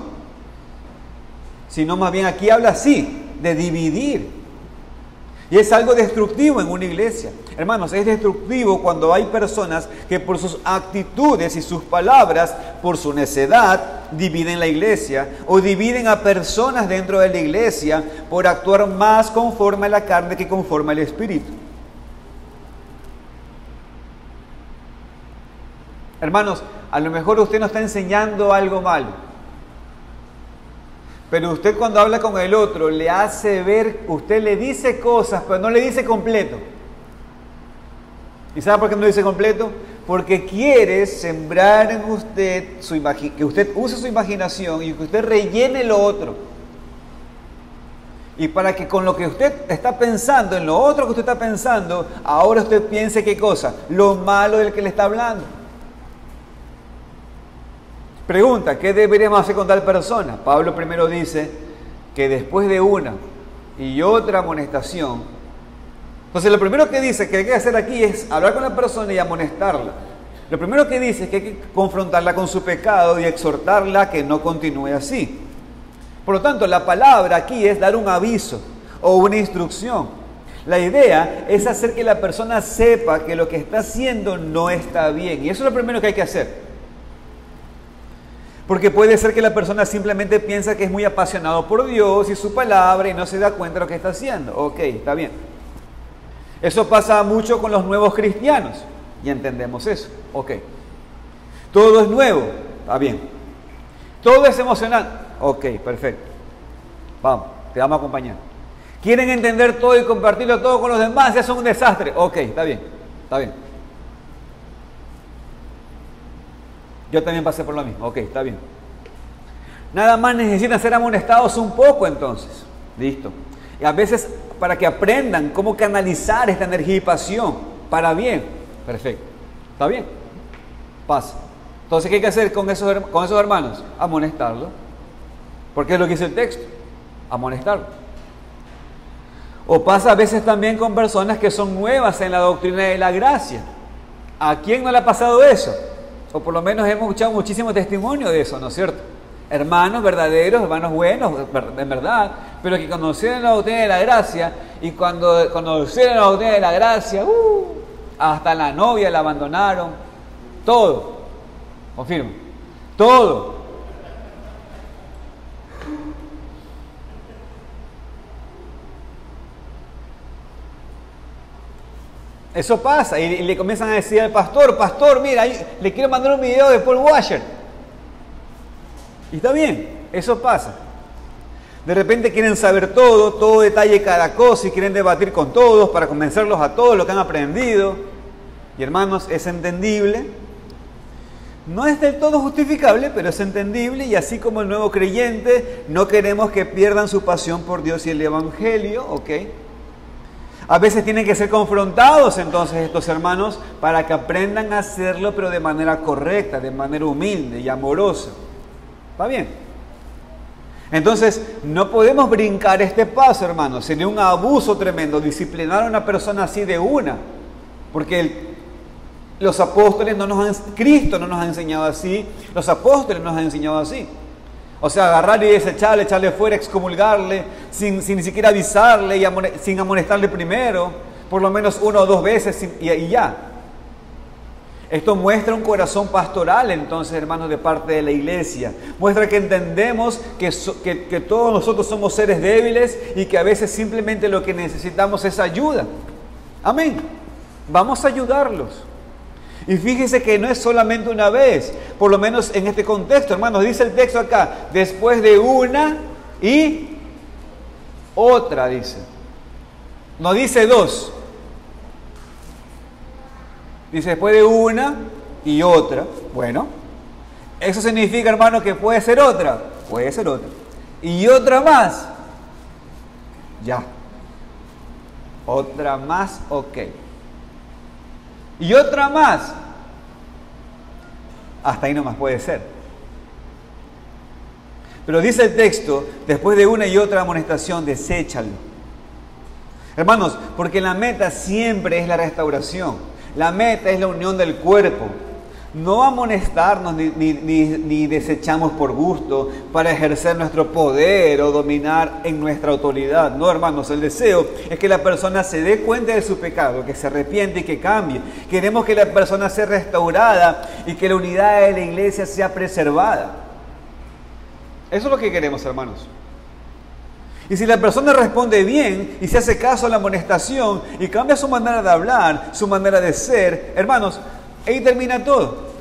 sino más bien aquí habla así, de dividir. Y es algo destructivo en una iglesia. Hermanos, es destructivo cuando hay personas que por sus actitudes y sus palabras, por su necedad, dividen la iglesia o dividen a personas dentro de la iglesia por actuar más conforme a la carne que conforme al Espíritu. Hermanos, a lo mejor usted no está enseñando algo malo, pero usted cuando habla con el otro le hace ver, usted le dice cosas, pero no le dice completo. ¿Y sabe por qué no le dice completo? Porque quiere sembrar en usted que usted use su imaginación y que usted rellene lo otro. Y para que con lo que usted está pensando, en lo otro que usted está pensando, ahora usted piense ¿qué cosa? Lo malo del que le está hablando. Pregunta, ¿qué deberíamos hacer con tal persona? Pablo primero dice que después de una y otra amonestación, entonces lo primero que dice que hay que hacer aquí es hablar con la persona y amonestarla. Lo primero que dice es que hay que confrontarla con su pecado y exhortarla a que no continúe así. Por lo tanto, la palabra aquí es dar un aviso o una instrucción. La idea es hacer que la persona sepa que lo que está haciendo no está bien. Y eso es lo primero que hay que hacer. Porque puede ser que la persona simplemente piensa que es muy apasionado por Dios y su palabra y no se da cuenta de lo que está haciendo. Ok, está bien. Eso pasa mucho con los nuevos cristianos. Y entendemos eso. Ok. Todo es nuevo. Está bien. Todo es emocionante. Ok, perfecto. Vamos, te vamos a acompañar. Quieren entender todo y compartirlo todo con los demás, ya son un desastre. Ok, está bien, está bien. Yo también pasé por lo mismo, ok, está bien. Nada más necesitan ser amonestados un poco entonces. Listo. Y a veces para que aprendan cómo canalizar esta energía y pasión para bien. Perfecto. ¿Está bien? Pasa. Entonces, ¿qué hay que hacer con esos hermanos? Amonestarlos. Porque es lo que dice el texto. Amonestarlos. O pasa a veces también con personas que son nuevas en la doctrina de la gracia. ¿A quién no le ha pasado eso? O por lo menos hemos escuchado muchísimo testimonio de eso, ¿no es cierto? Hermanos verdaderos, hermanos buenos, en verdad, pero que conocieron la doctrina de la gracia, y cuando conocieron la doctrina de la gracia, hasta la novia la abandonaron, todo, confirmo, todo. Eso pasa, y le comienzan a decir al pastor, mira, le quiero mandar un video de Paul Washer. Y está bien, eso pasa. De repente quieren saber todo detalle cada cosa, y quieren debatir con todos para convencerlos a todos lo que han aprendido. Y hermanos, es entendible. No es del todo justificable, pero es entendible, y así como el nuevo creyente, no queremos que pierdan su pasión por Dios y el Evangelio, ¿ok? A veces tienen que ser confrontados entonces estos hermanos para que aprendan a hacerlo, pero de manera correcta, de manera humilde y amorosa. ¿Está bien? Entonces, no podemos brincar este paso, hermanos. Sería un abuso tremendo disciplinar a una persona así de una. Porque los apóstoles Cristo no nos ha enseñado así. Los apóstoles nos han enseñado así. O sea, agarrar y desecharle, echarle fuera, excomulgarle, sin ni siquiera avisarle, y sin amonestarle primero, por lo menos 1 o 2 veces y ya. Esto muestra un corazón pastoral, entonces, hermanos, de parte de la iglesia. Muestra que entendemos que todos nosotros somos seres débiles y que a veces simplemente lo que necesitamos es ayuda. Amén. Vamos a ayudarlos. Y fíjese que no es solamente una vez, por lo menos en este contexto, hermanos, dice el texto acá, después de una y otra, dice. No dice 2. Dice después de una y otra. Bueno, eso significa, hermano, que puede ser otra. Puede ser otra. Y otra más. Ya. Otra más, ok. Y otra más. Hasta ahí nomás puede ser. Pero dice el texto, después de una y otra amonestación, deséchalo. Hermanos, porque la meta siempre es la restauración. La meta es la unión del cuerpo. No amonestarnos ni desechamos por gusto para ejercer nuestro poder o dominar en nuestra autoridad. No, hermanos, el deseo es que la persona se dé cuenta de su pecado, que se arrepiente y que cambie. Queremos que la persona sea restaurada y que la unidad de la iglesia sea preservada. Eso es lo que queremos, hermanos. Y si la persona responde bien y se hace caso a la amonestación y cambia su manera de hablar, su manera de ser, hermanos, ahí termina todo.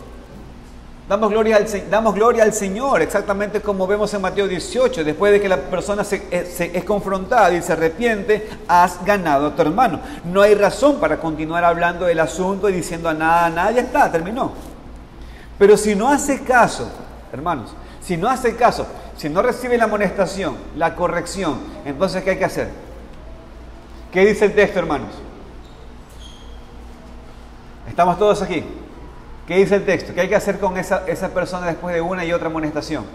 Damos gloria al Señor, exactamente como vemos en Mateo 18. Después de que la persona es confrontada y se arrepiente, has ganado a tu hermano. No hay razón para continuar hablando del asunto y diciendo a nada, ya está, terminó. Pero si no hace caso, hermanos, si no hace caso, si no recibe la amonestación, la corrección, entonces ¿qué hay que hacer? ¿Qué dice el texto, hermanos? ¿Estamos todos aquí? ¿Qué dice el texto? ¿Qué hay que hacer con esa persona después de una y otra amonestación?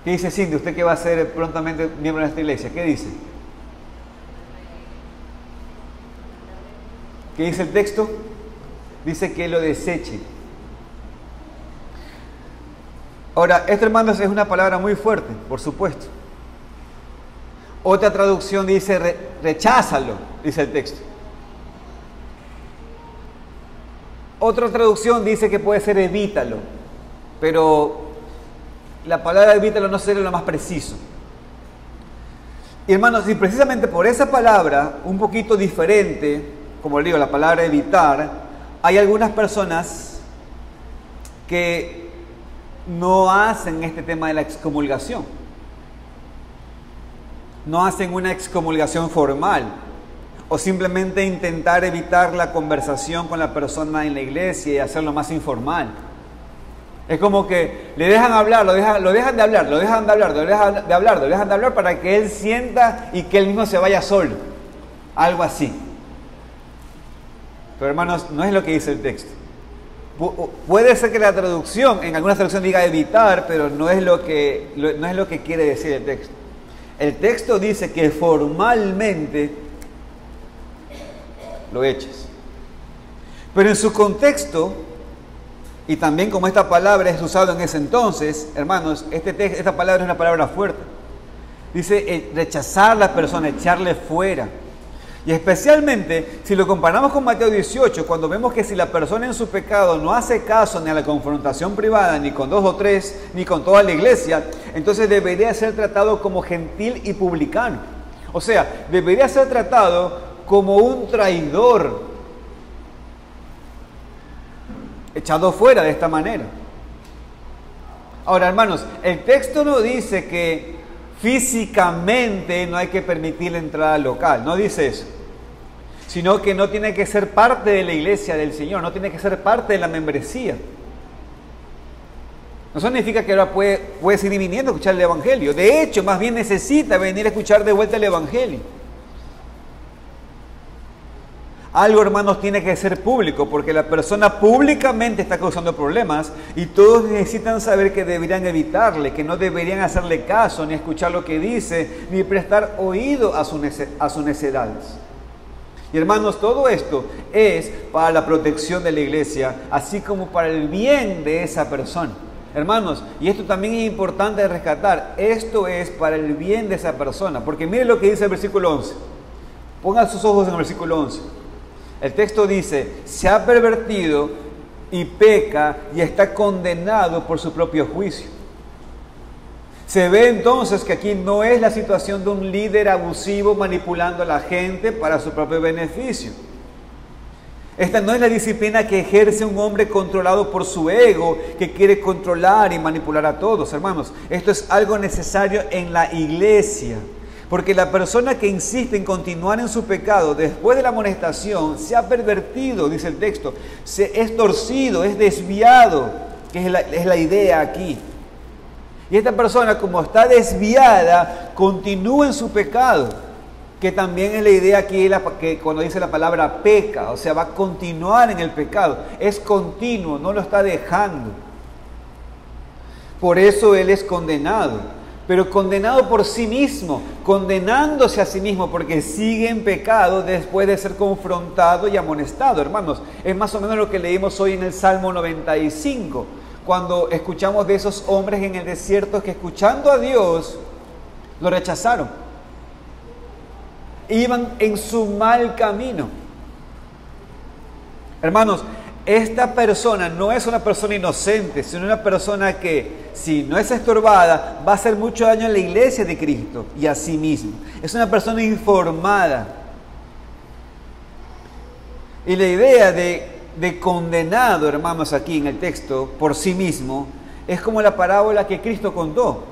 ¿Qué dice Cindy? Usted que va a ser prontamente miembro de esta iglesia. ¿Qué dice? ¿Qué dice el texto? Dice que lo deseche. Ahora, esto, hermanos, es una palabra muy fuerte, por supuesto. Otra traducción dice recházalo, dice el texto. Otra traducción dice que puede ser evítalo, pero la palabra evítalo no sería lo más preciso. Y hermanos, y precisamente por esa palabra, un poquito diferente, como le digo, la palabra evitar, hay algunas personas que no hacen este tema de la excomulgación. no hacen una excomulgación formal o simplemente intentar evitar la conversación con la persona en la iglesia y hacerlo más informal. Es como que le dejan hablar, lo dejan de hablar para que él sienta y que él mismo se vaya solo. Algo así. Pero hermanos, no es lo que dice el texto. Puede ser que la traducción, en alguna traducción diga evitar, pero no es lo que quiere decir el texto. El texto dice que formalmente lo eches. Pero en su contexto, y también como esta palabra es usada en ese entonces, hermanos, esta palabra es una palabra fuerte. Dice rechazar a la persona, echarle fuera. Y especialmente si lo comparamos con Mateo 18, cuando vemos que si la persona en su pecado no hace caso ni a la confrontación privada, ni con 2 o 3, ni con toda la iglesia, entonces debería ser tratado como gentil y publicano. O sea, debería ser tratado como un traidor, echado fuera de esta manera. Ahora, hermanos, el texto no dice que físicamente no hay que permitir la entrada al local, no dice eso, sino que no tiene que ser parte de la iglesia del Señor, no tiene que ser parte de la membresía. No significa que ahora puede seguir viniendo a escuchar el Evangelio. De hecho, más bien necesita venir a escuchar de vuelta el Evangelio. Algo, hermanos, tiene que ser público, porque la persona públicamente está causando problemas y todos necesitan saber que deberían evitarle, que no deberían hacerle caso, ni escuchar lo que dice, ni prestar oído a sus necedades. Y hermanos, todo esto es para la protección de la iglesia, así como para el bien de esa persona. Hermanos, y esto también es importante rescatar, esto es para el bien de esa persona, porque miren lo que dice el versículo 11. Pongan sus ojos en el versículo 11. El texto dice, se ha pervertido y peca y está condenado por su propio juicio. Se ve entonces que aquí no es la situación de un líder abusivo manipulando a la gente para su propio beneficio. Esta no es la disciplina que ejerce un hombre controlado por su ego, que quiere controlar y manipular a todos, hermanos. Esto es algo necesario en la iglesia. Porque la persona que insiste en continuar en su pecado después de la amonestación se ha pervertido, dice el texto, es torcido, es desviado, que es la idea aquí. Y esta persona, como está desviada, continúa en su pecado, que también es la idea aquí que cuando dice la palabra peca, o sea, va a continuar en el pecado, es continuo, no lo está dejando. Por eso él es condenado. Pero condenado por sí mismo, condenándose a sí mismo, porque sigue en pecado después de ser confrontado y amonestado, hermanos. Es más o menos lo que leímos hoy en el Salmo 95, cuando escuchamos de esos hombres en el desierto que escuchando a Dios, lo rechazaron. Iban en su mal camino. Hermanos, esta persona no es una persona inocente, sino una persona que, si no es estorbada, va a hacer mucho daño a la iglesia de Cristo y a sí mismo. Es una persona informada. Y la idea de condenado, hermanos, aquí en el texto, por sí mismo, es como la parábola que Cristo contó.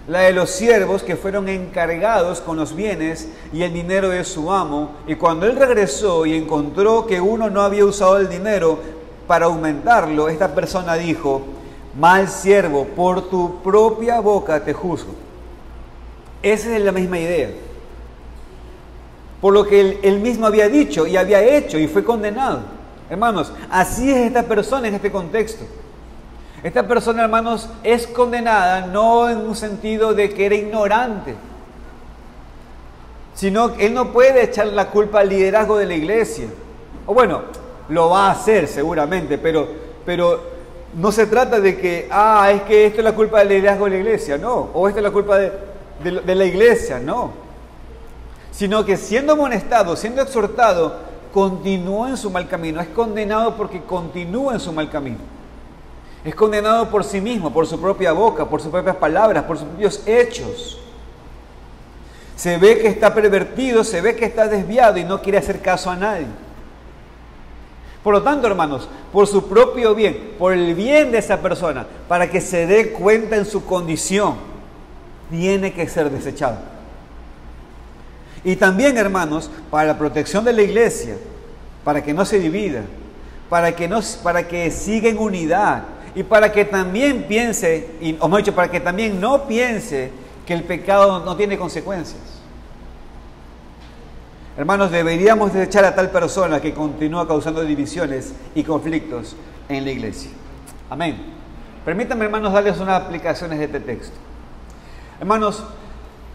La de los siervos que fueron encargados con los bienes y el dinero de su amo. Y cuando él regresó y encontró que uno no había usado el dinero para aumentarlo, esta persona dijo: mal siervo, por tu propia boca te juzgo. Esa es la misma idea. Por lo que él mismo había dicho y había hecho y fue condenado. Hermanos, así es esta persona en este contexto. Esta persona, hermanos, es condenada no en un sentido de que era ignorante, sino que él no puede echar la culpa al liderazgo de la iglesia. O bueno, lo va a hacer seguramente, pero no se trata de que, es que esto es la culpa del liderazgo de la iglesia, no. O esto es la culpa de la iglesia, no. Sino que siendo amonestado, siendo exhortado, continúa en su mal camino. Es condenado porque continúa en su mal camino. Es condenado por sí mismo, por su propia boca, por sus propias palabras, por sus propios hechos. Se ve que está pervertido, se ve que está desviado y no quiere hacer caso a nadie. Por lo tanto, hermanos, por su propio bien, por el bien de esa persona, para que se dé cuenta en su condición, tiene que ser desechado. Y también, hermanos, para la protección de la iglesia, para que no se divida, para que siga en unidad y para que también piense, o mejor dicho, para que también no piense que el pecado no tiene consecuencias. Hermanos, deberíamos desechar a tal persona que continúa causando divisiones y conflictos en la iglesia. Amén. Permítanme, hermanos, darles unas aplicaciones de este texto. Hermanos,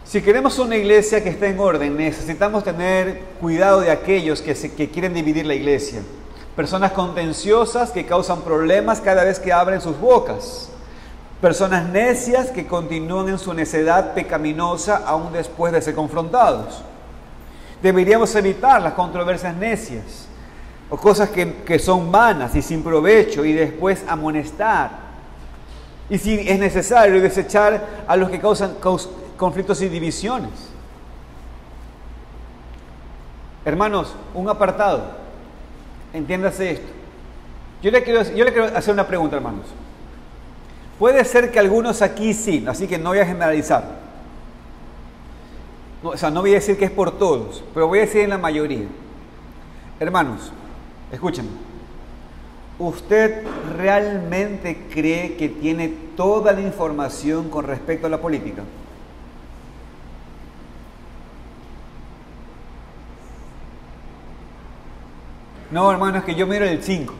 si queremos una iglesia que esté en orden, necesitamos tener cuidado de aquellos que quieren dividir la iglesia. Personas contenciosas que causan problemas cada vez que abren sus bocas. Personas necias que continúan en su necedad pecaminosa aún después de ser confrontados. Deberíamos evitar las controversias necias o cosas que son vanas y sin provecho y después amonestar. Y si es necesario, desechar a los que causan conflictos y divisiones. Hermanos, un apartado. Entiéndase esto. Yo le quiero hacer una pregunta, hermanos. Puede ser que algunos aquí sí, así que no voy a generalizar. No voy a decir que es por todos, pero voy a decir en la mayoría. Hermanos, escúchenme. ¿Usted realmente cree que tiene toda la información con respecto a la política? No, hermano, es que yo miro el 5.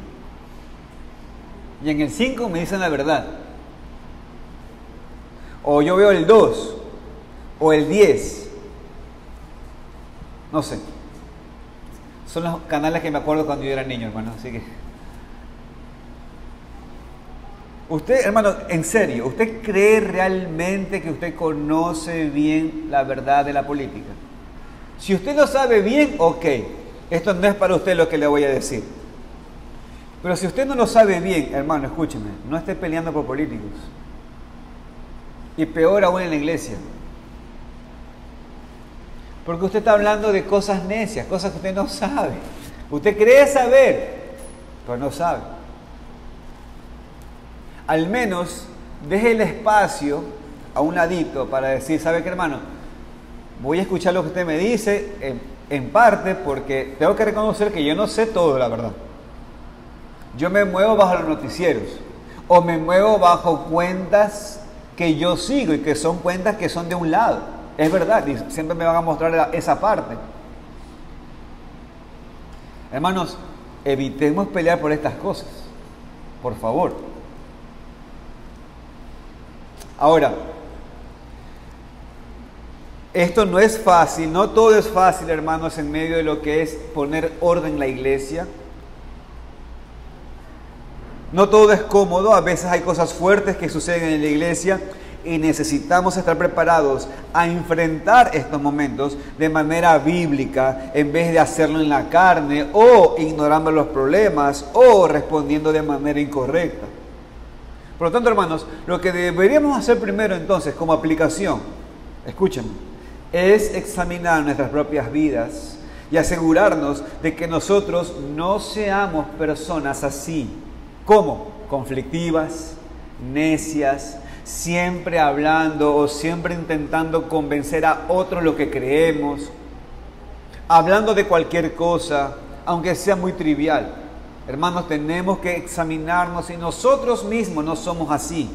Y en el 5 me dicen la verdad. O yo veo el 2. O el 10. No sé. Son los canales que me acuerdo cuando yo era niño, hermano. Así que... Usted, hermano, en serio, ¿usted cree realmente que usted conoce bien la verdad de la política? Si usted lo sabe bien, ok. Esto no es para usted lo que le voy a decir. Pero si usted no lo sabe bien, hermano, escúcheme, no esté peleando por políticos. Y peor aún en la iglesia. Porque usted está hablando de cosas necias, cosas que usted no sabe. Usted cree saber, pero no sabe. Al menos deje el espacio a un ladito para decir, ¿sabe qué, hermano? Voy a escuchar lo que usted me dice, en parte porque tengo que reconocer que yo no sé todo, la verdad. Yo me muevo bajo los noticieros o me muevo bajo cuentas que yo sigo y que son cuentas que son de un lado. Es verdad, y siempre me van a mostrar esa parte. Hermanos, evitemos pelear por estas cosas, por favor. Ahora, esto no es fácil, no todo es fácil, hermanos, en medio de lo que es poner orden en la iglesia. No todo es cómodo, a veces hay cosas fuertes que suceden en la iglesia y necesitamos estar preparados a enfrentar estos momentos de manera bíblica en vez de hacerlo en la carne o ignorando los problemas o respondiendo de manera incorrecta. Por lo tanto, hermanos, lo que deberíamos hacer primero entonces como aplicación, escúchenme, es examinar nuestras propias vidas y asegurarnos de que nosotros no seamos personas así. ¿Cómo? Conflictivas, necias, siempre hablando o siempre intentando convencer a otros lo que creemos, hablando de cualquier cosa, aunque sea muy trivial. Hermanos, tenemos que examinarnos y nosotros mismos no somos así.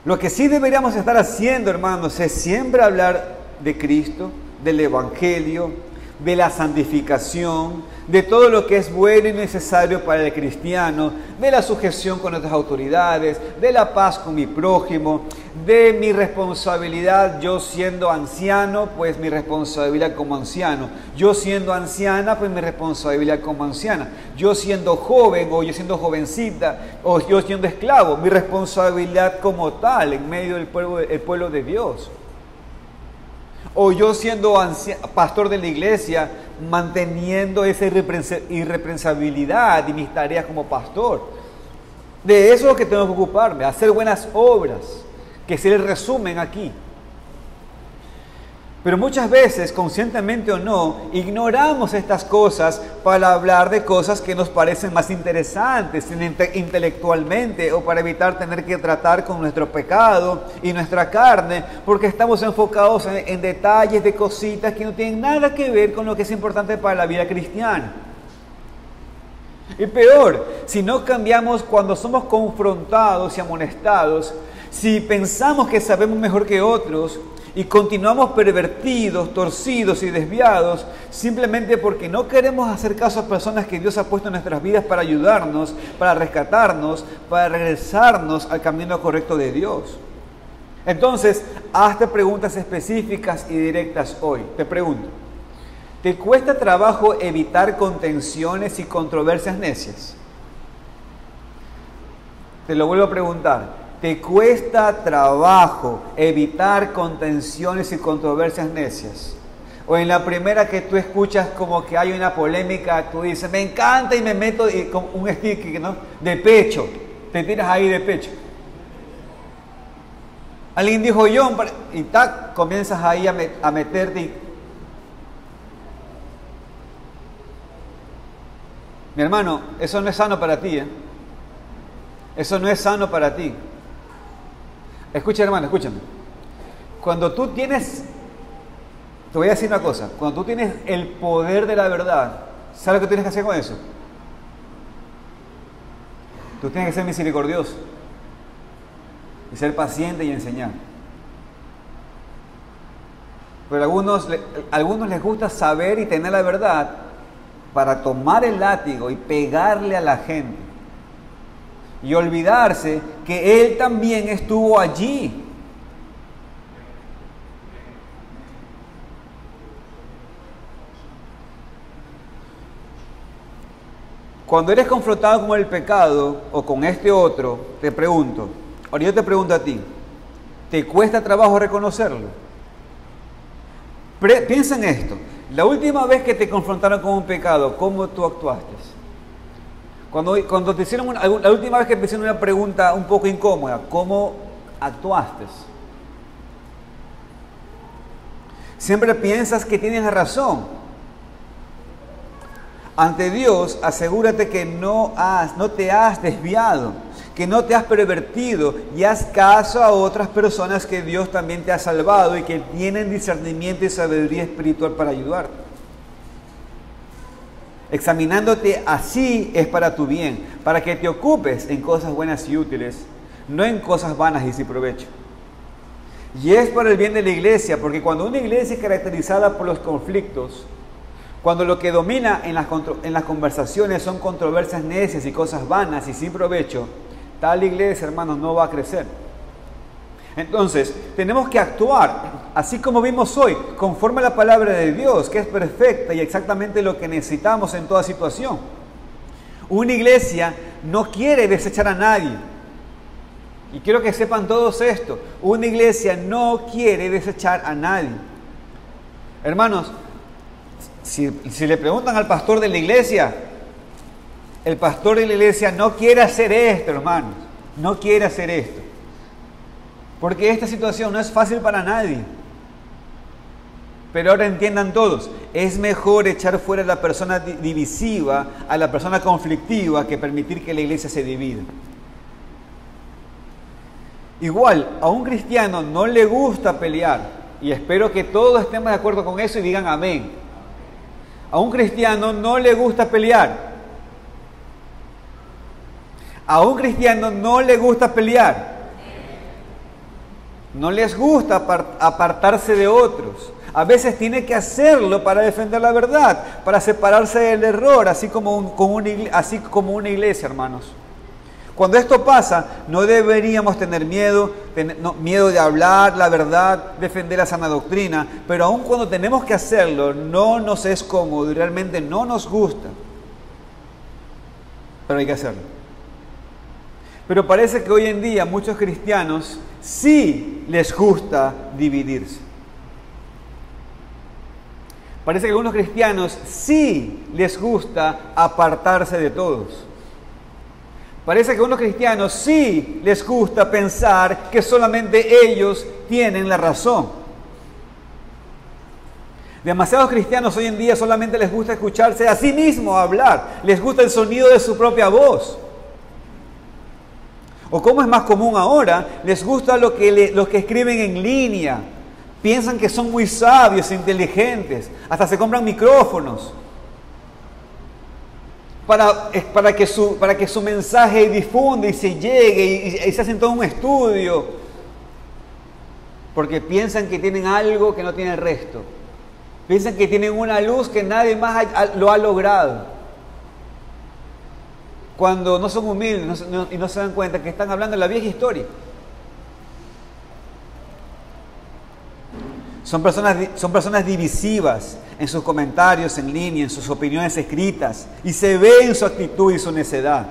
Lo que sí deberíamos estar haciendo, hermanos, es siempre hablar de Cristo, del Evangelio, de la santificación, de todo lo que es bueno y necesario para el cristiano, de la sujeción con nuestras autoridades, de la paz con mi prójimo, de mi responsabilidad yo siendo anciano, pues mi responsabilidad como anciano, yo siendo anciana, pues mi responsabilidad como anciana, yo siendo joven o yo siendo jovencita o yo siendo esclavo, mi responsabilidad como tal en medio del pueblo de Dios. O yo siendo pastor de la iglesia, manteniendo esa irreprensabilidad y mis tareas como pastor. De eso es lo que tengo que ocuparme, hacer buenas obras, que se les resumen aquí. Pero muchas veces, conscientemente o no, ignoramos estas cosas para hablar de cosas que nos parecen más interesantes intelectualmente, o para evitar tener que tratar con nuestro pecado y nuestra carne, porque estamos enfocados en detalles de cositas que no tienen nada que ver con lo que es importante para la vida cristiana. Y peor, si no cambiamos cuando somos confrontados y amonestados, si pensamos que sabemos mejor que otros, y continuamos pervertidos, torcidos y desviados simplemente porque no queremos hacer caso a personas que Dios ha puesto en nuestras vidas para ayudarnos, para rescatarnos, para regresarnos al camino correcto de Dios. Entonces, hazte preguntas específicas y directas hoy. Te pregunto, ¿te cuesta trabajo evitar contenciones y controversias necias? Te lo vuelvo a preguntar. ¿Te cuesta trabajo evitar contenciones y controversias necias? O en la primera que tú escuchas como que hay una polémica, tú dices, me encanta y me meto y con un stick, ¿no?, de pecho. Te tiras ahí de pecho. Alguien dijo John y tac, comienzas ahí a meterte. Mi hermano, eso no es sano para ti, ¿eh? Eso no es sano para ti. Escucha, hermano, escúchame. Cuando tú tienes, te voy a decir una cosa, cuando tú tienes el poder de la verdad, ¿sabes lo que tienes que hacer con eso? Tú tienes que ser misericordioso y ser paciente y enseñar. Pero a algunos les gusta saber y tener la verdad para tomar el látigo y pegarle a la gente. Y olvidarse que Él también estuvo allí. Cuando eres confrontado con el pecado o con este otro, te pregunto, ahora yo te pregunto a ti, ¿te cuesta trabajo reconocerlo? Piensa en esto, la última vez que te confrontaron con un pecado, ¿cómo tú actuaste? Cuando te hicieron la última vez que te hicieron una pregunta un poco incómoda, ¿cómo actuaste? Siempre piensas que tienes la razón. Ante Dios, asegúrate que no te has desviado, que no te has pervertido y haz caso a otras personas que Dios también te ha salvado y que tienen discernimiento y sabiduría espiritual para ayudarte. Examinándote así es para tu bien, para que te ocupes en cosas buenas y útiles, no en cosas vanas y sin provecho. Y es para el bien de la iglesia, porque cuando una iglesia es caracterizada por los conflictos, cuando lo que domina en las conversaciones son controversias necias y cosas vanas y sin provecho, tal iglesia, hermanos, no va a crecer. Entonces, tenemos que actuar, así como vimos hoy, conforme a la palabra de Dios, que es perfecta y exactamente lo que necesitamos en toda situación. Una iglesia no quiere desechar a nadie. Y quiero que sepan todos esto. Una iglesia no quiere desechar a nadie. Hermanos, si le preguntan al pastor de la iglesia, el pastor de la iglesia no quiere hacer esto, hermanos. No quiere hacer esto. Porque esta situación no es fácil para nadie. Pero ahora entiendan todos, es mejor echar fuera a la persona divisiva, a la persona conflictiva, que permitir que la iglesia se divida. Igual, a un cristiano no le gusta pelear, y espero que todos estemos de acuerdo con eso y digan amén. A un cristiano no le gusta pelear. A un cristiano no le gusta pelear. No les gusta apartarse de otros. A veces tiene que hacerlo para defender la verdad, para separarse del error, así como una iglesia, hermanos. Cuando esto pasa, no deberíamos tener miedo de hablar la verdad, defender la sana doctrina, pero aun cuando tenemos que hacerlo, no nos es cómodo y realmente no nos gusta. Pero hay que hacerlo. Pero parece que hoy en día muchos cristianos sí les gusta dividirse. Parece que a algunos cristianos sí les gusta apartarse de todos. Parece que a algunos cristianos sí les gusta pensar que solamente ellos tienen la razón. Demasiados cristianos hoy en día solamente les gusta escucharse a sí mismos hablar. Les gusta el sonido de su propia voz. O como es más común ahora, les gusta los que escriben en línea. Piensan que son muy sabios, inteligentes. Hasta se compran micrófonos para que su mensaje difunde y se llegue y se hacen todo un estudio. Porque piensan que tienen algo que no tiene el resto. Piensan que tienen una luz que nadie más lo ha logrado. Cuando no son humildes y no se dan cuenta que están hablando de la vieja historia. Son personas divisivas en sus comentarios en línea, en sus opiniones escritas, y se ve en su actitud y su necedad.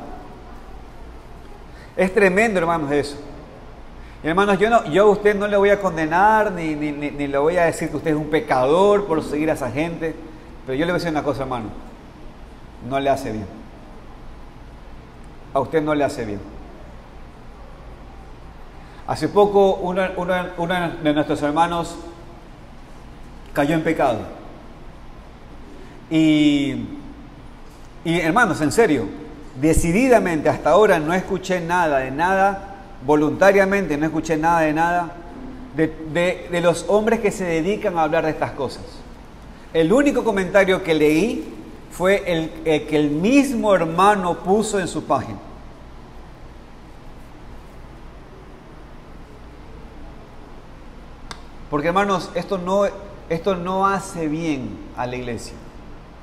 Es tremendo, hermanos, eso. Y hermanos, yo a usted no le voy a condenar, ni le voy a decir que usted es un pecador por seguir a esa gente, pero yo le voy a decir una cosa, hermano, no le hace bien. A usted no le hace bien. Hace poco uno de nuestros hermanos cayó en pecado. Y hermanos, en serio, decididamente hasta ahora no escuché nada de nada, voluntariamente no escuché nada de nada de los hombres que se dedican a hablar de estas cosas. El único comentario que leí fue el que el mismo hermano puso en su página. Porque, hermanos, esto no hace bien a la iglesia.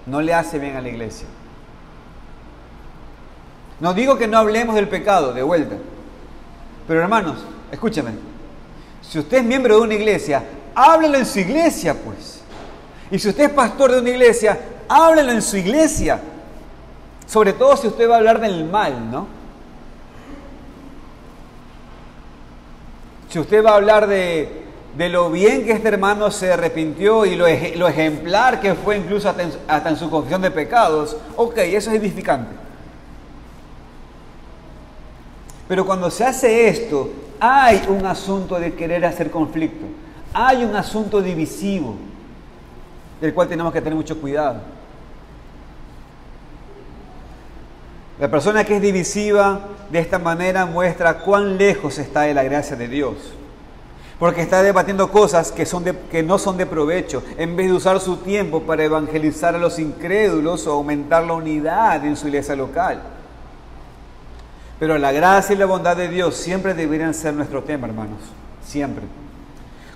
No le hace bien a la iglesia. No digo que no hablemos del pecado, de vuelta. Pero, hermanos, escúchame. Si usted es miembro de una iglesia, háblelo en su iglesia, pues. Y si usted es pastor de una iglesia, háblelo en su iglesia. Sobre todo si usted va a hablar del mal, ¿no? Si usted va a hablar de lo bien que este hermano se arrepintió y lo ejemplar que fue incluso hasta en su confesión de pecados, ok, eso es edificante. Pero cuando se hace esto, hay un asunto de querer hacer conflicto, hay un asunto divisivo, del cual tenemos que tener mucho cuidado. La persona que es divisiva de esta manera muestra cuán lejos está de la gracia de Dios. Porque está debatiendo cosas que no son de provecho, en vez de usar su tiempo para evangelizar a los incrédulos o aumentar la unidad en su iglesia local. Pero la gracia y la bondad de Dios siempre deberían ser nuestro tema, hermanos. Siempre.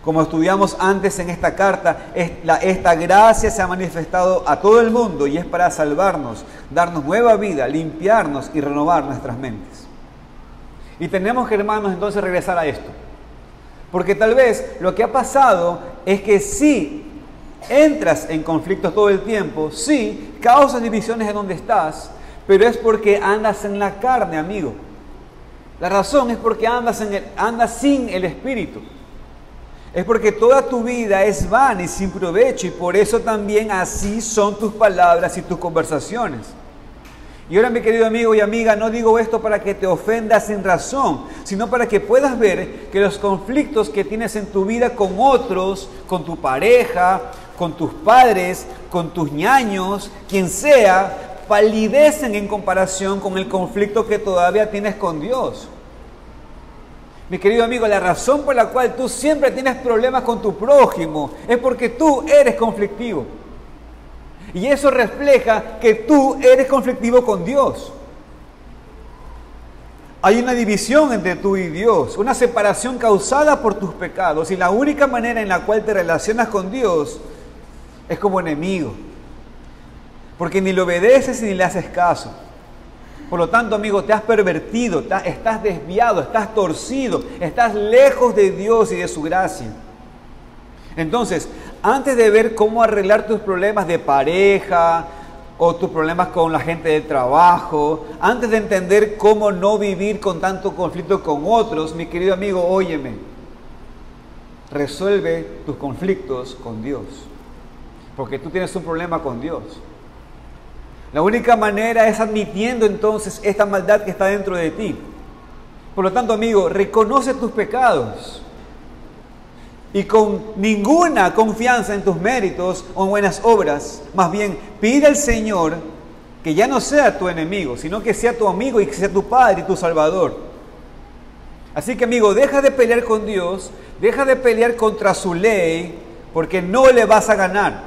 Como estudiamos antes en esta carta, esta gracia se ha manifestado a todo el mundo y es para salvarnos, darnos nueva vida, limpiarnos y renovar nuestras mentes. Y tenemos que, hermanos, entonces regresar a esto. Porque tal vez lo que ha pasado es que sí entras en conflictos todo el tiempo, sí causas divisiones en donde estás, pero es porque andas en la carne, amigo. La razón es porque andas sin el Espíritu. Es porque toda tu vida es vana y sin provecho, y por eso también así son tus palabras y tus conversaciones. Y ahora, mi querido amigo y amiga, no digo esto para que te ofendas sin razón, sino para que puedas ver que los conflictos que tienes en tu vida con otros, con tu pareja, con tus padres, con tus ñaños, quien sea, palidecen en comparación con el conflicto que todavía tienes con Dios. Mi querido amigo, la razón por la cual tú siempre tienes problemas con tu prójimo es porque tú eres conflictivo. Y eso refleja que tú eres conflictivo con Dios. Hay una división entre tú y Dios, una separación causada por tus pecados, y la única manera en la cual te relacionas con Dios es como enemigo, porque ni le obedeces ni le haces caso. Por lo tanto, amigo, te has pervertido, estás desviado, estás torcido, estás lejos de Dios y de su gracia. Entonces, antes de ver cómo arreglar tus problemas de pareja o tus problemas con la gente del trabajo, antes de entender cómo no vivir con tanto conflicto con otros, mi querido amigo, óyeme, resuelve tus conflictos con Dios, porque tú tienes un problema con Dios. La única manera es admitiendo entonces esta maldad que está dentro de ti. Por lo tanto, amigo, reconoce tus pecados y con ninguna confianza en tus méritos o en buenas obras. Más bien, pide al Señor que ya no sea tu enemigo, sino que sea tu amigo y que sea tu Padre y tu Salvador. Así que, amigo, deja de pelear con Dios, deja de pelear contra su ley, porque no le vas a ganar.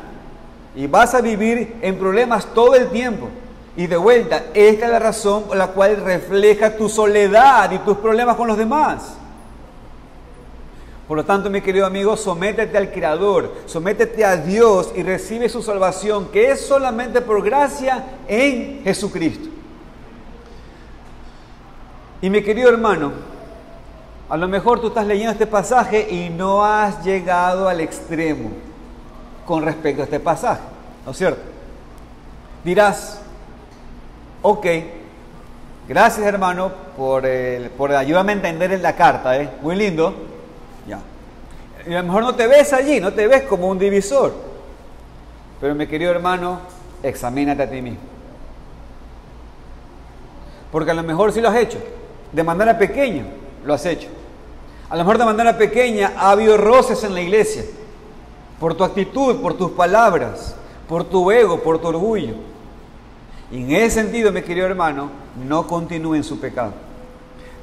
Y vas a vivir en problemas todo el tiempo. Y de vuelta, esta es la razón por la cual refleja tu soledad y tus problemas con los demás. Por lo tanto, mi querido amigo, sométete al Creador, sométete a Dios y recibe su salvación, que es solamente por gracia en Jesucristo. Y mi querido hermano, a lo mejor tú estás leyendo este pasaje y no has llegado al extremo con respecto a este pasaje, ¿no es cierto? Dirás, ok, gracias hermano por ayudarme a entender la carta, muy lindo. Ya. Y a lo mejor no te ves allí, no te ves como un divisor. Pero mi querido hermano, examínate a ti mismo. Porque a lo mejor sí lo has hecho. De manera pequeña lo has hecho. A lo mejor de manera pequeña ha habido roces en la iglesia. Por tu actitud, por tus palabras, por tu ego, por tu orgullo. Y en ese sentido, mi querido hermano, no continúe en su pecado.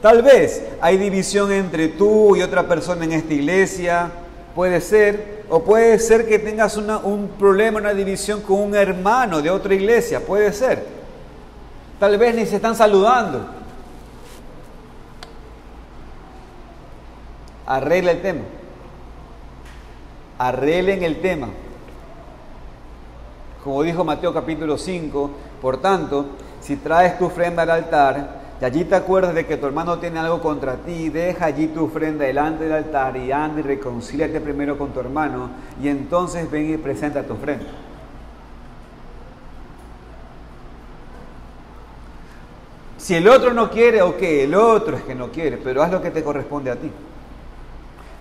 Tal vez hay división entre tú y otra persona en esta iglesia, puede ser, o puede ser que tengas un problema, una división con un hermano de otra iglesia, puede ser. Tal vez ni se están saludando. Arregla el tema. Arreglen el tema. Como dijo Mateo capítulo 5, por tanto, si traes tu ofrenda al altar, y allí te acuerdas de que tu hermano tiene algo contra ti, deja allí tu ofrenda delante del altar y anda y reconcíliate primero con tu hermano y entonces ven y presenta tu ofrenda. Si el otro no quiere, ok, el otro es que no quiere, pero haz lo que te corresponde a ti.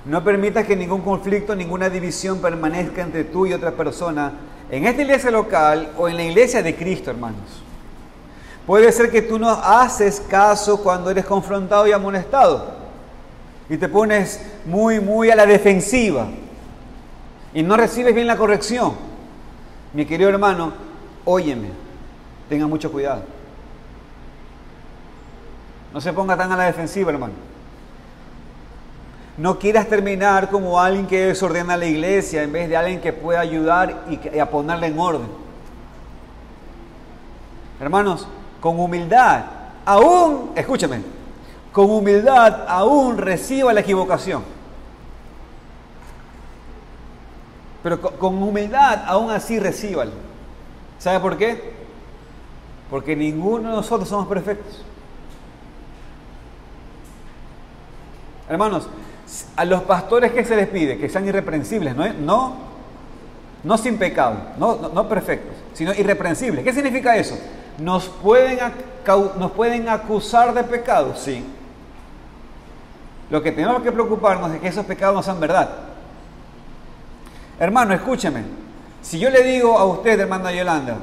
No permitas que ningún conflicto, ninguna división permanezca entre tú y otra persona en esta iglesia local o en la iglesia de Cristo, hermanos. Puede ser que tú no haces caso cuando eres confrontado y amonestado. Y te pones muy a la defensiva. Y no recibes bien la corrección. Mi querido hermano, óyeme. Tenga mucho cuidado. No se ponga tan a la defensiva, hermano. No quieras terminar como alguien que desordena la iglesia en vez de alguien que pueda ayudar y a ponerla en orden. Hermanos, con humildad, aún, escúchame, con humildad aún reciba la equivocación. Pero con humildad aún así recíbalo. ¿Sabe por qué? Porque ninguno de nosotros somos perfectos. Hermanos, a los pastores, ¿qué se les pide? Que sean irreprensibles, no sin pecado, no perfectos, sino irreprensibles. ¿Qué significa eso? ¿Nos pueden acusar de pecado? Sí. Lo que tenemos que preocuparnos es que esos pecados no sean verdad. Hermano, escúcheme. Si yo le digo a usted, hermana Yolanda,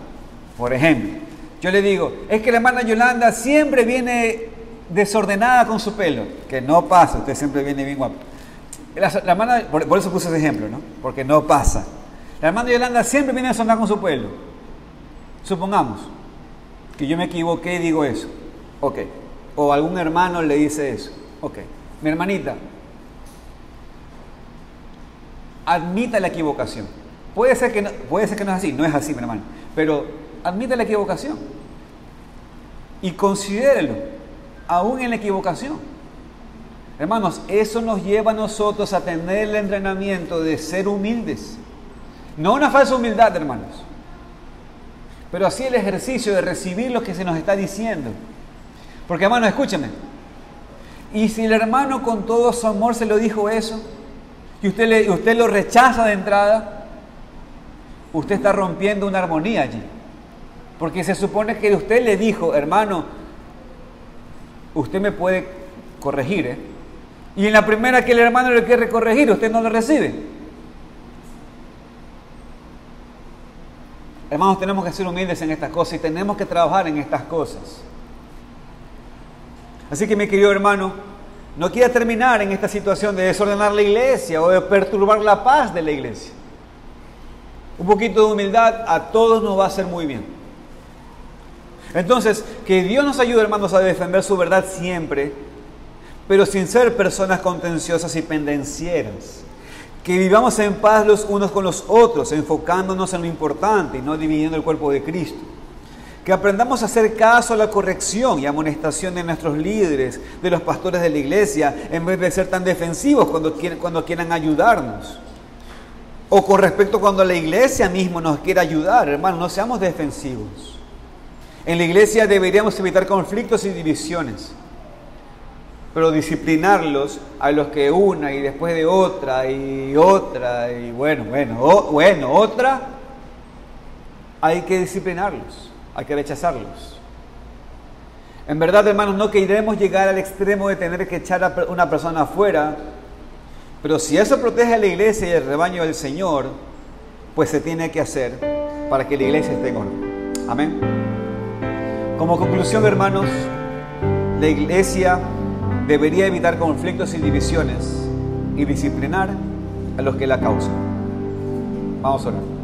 por ejemplo, yo le digo, es que la hermana Yolanda siempre viene desordenada con su pelo, que no pasa, usted siempre viene bien guapo. La hermana, por eso puse ese ejemplo, ¿no? Porque no pasa. La hermana Yolanda siempre viene desordenada con su pelo. Supongamos que yo me equivoqué y digo eso. Ok. O algún hermano le dice eso. Ok. Mi hermanita, admita la equivocación. Puede ser que no es así. No es así, mi hermano. Pero admita la equivocación. Y considérelo. Aún en la equivocación. Hermanos, eso nos lleva a nosotros a tener el entrenamiento de ser humildes. No una falsa humildad, hermanos. Pero así el ejercicio de recibir lo que se nos está diciendo. Porque, hermanos, escúchame. Y si el hermano con todo su amor se lo dijo eso, y usted lo rechaza de entrada, usted está rompiendo una armonía allí. Porque se supone que usted le dijo, hermano, usted me puede corregir, y en la primera que el hermano le quiere corregir, usted no lo recibe. Hermanos, tenemos que ser humildes en estas cosas y tenemos que trabajar en estas cosas. Así que, mi querido hermano, no quiera terminar en esta situación de desordenar la iglesia o de perturbar la paz de la iglesia. Un poquito de humildad a todos nos va a hacer muy bien. Entonces, que Dios nos ayude, hermanos, a defender su verdad siempre, pero sin ser personas contenciosas y pendencieras. Que vivamos en paz los unos con los otros, enfocándonos en lo importante y no dividiendo el cuerpo de Cristo. Que aprendamos a hacer caso a la corrección y amonestación de nuestros líderes, de los pastores de la iglesia, en vez de ser tan defensivos cuando quieran ayudarnos. O con respecto cuando la iglesia mismo nos quiera ayudar, hermanos, no seamos defensivos. En la iglesia deberíamos evitar conflictos y divisiones, pero disciplinarlos a los que una y después de otra y otra y otra, hay que disciplinarlos, hay que rechazarlos. En verdad, hermanos, no queremos llegar al extremo de tener que echar a una persona afuera, pero si eso protege a la iglesia y el rebaño del Señor, pues se tiene que hacer para que la iglesia esté en orden. Amén. Como conclusión, hermanos, la iglesia debería evitar conflictos y divisiones y disciplinar a los que la causan. Vamos a orar.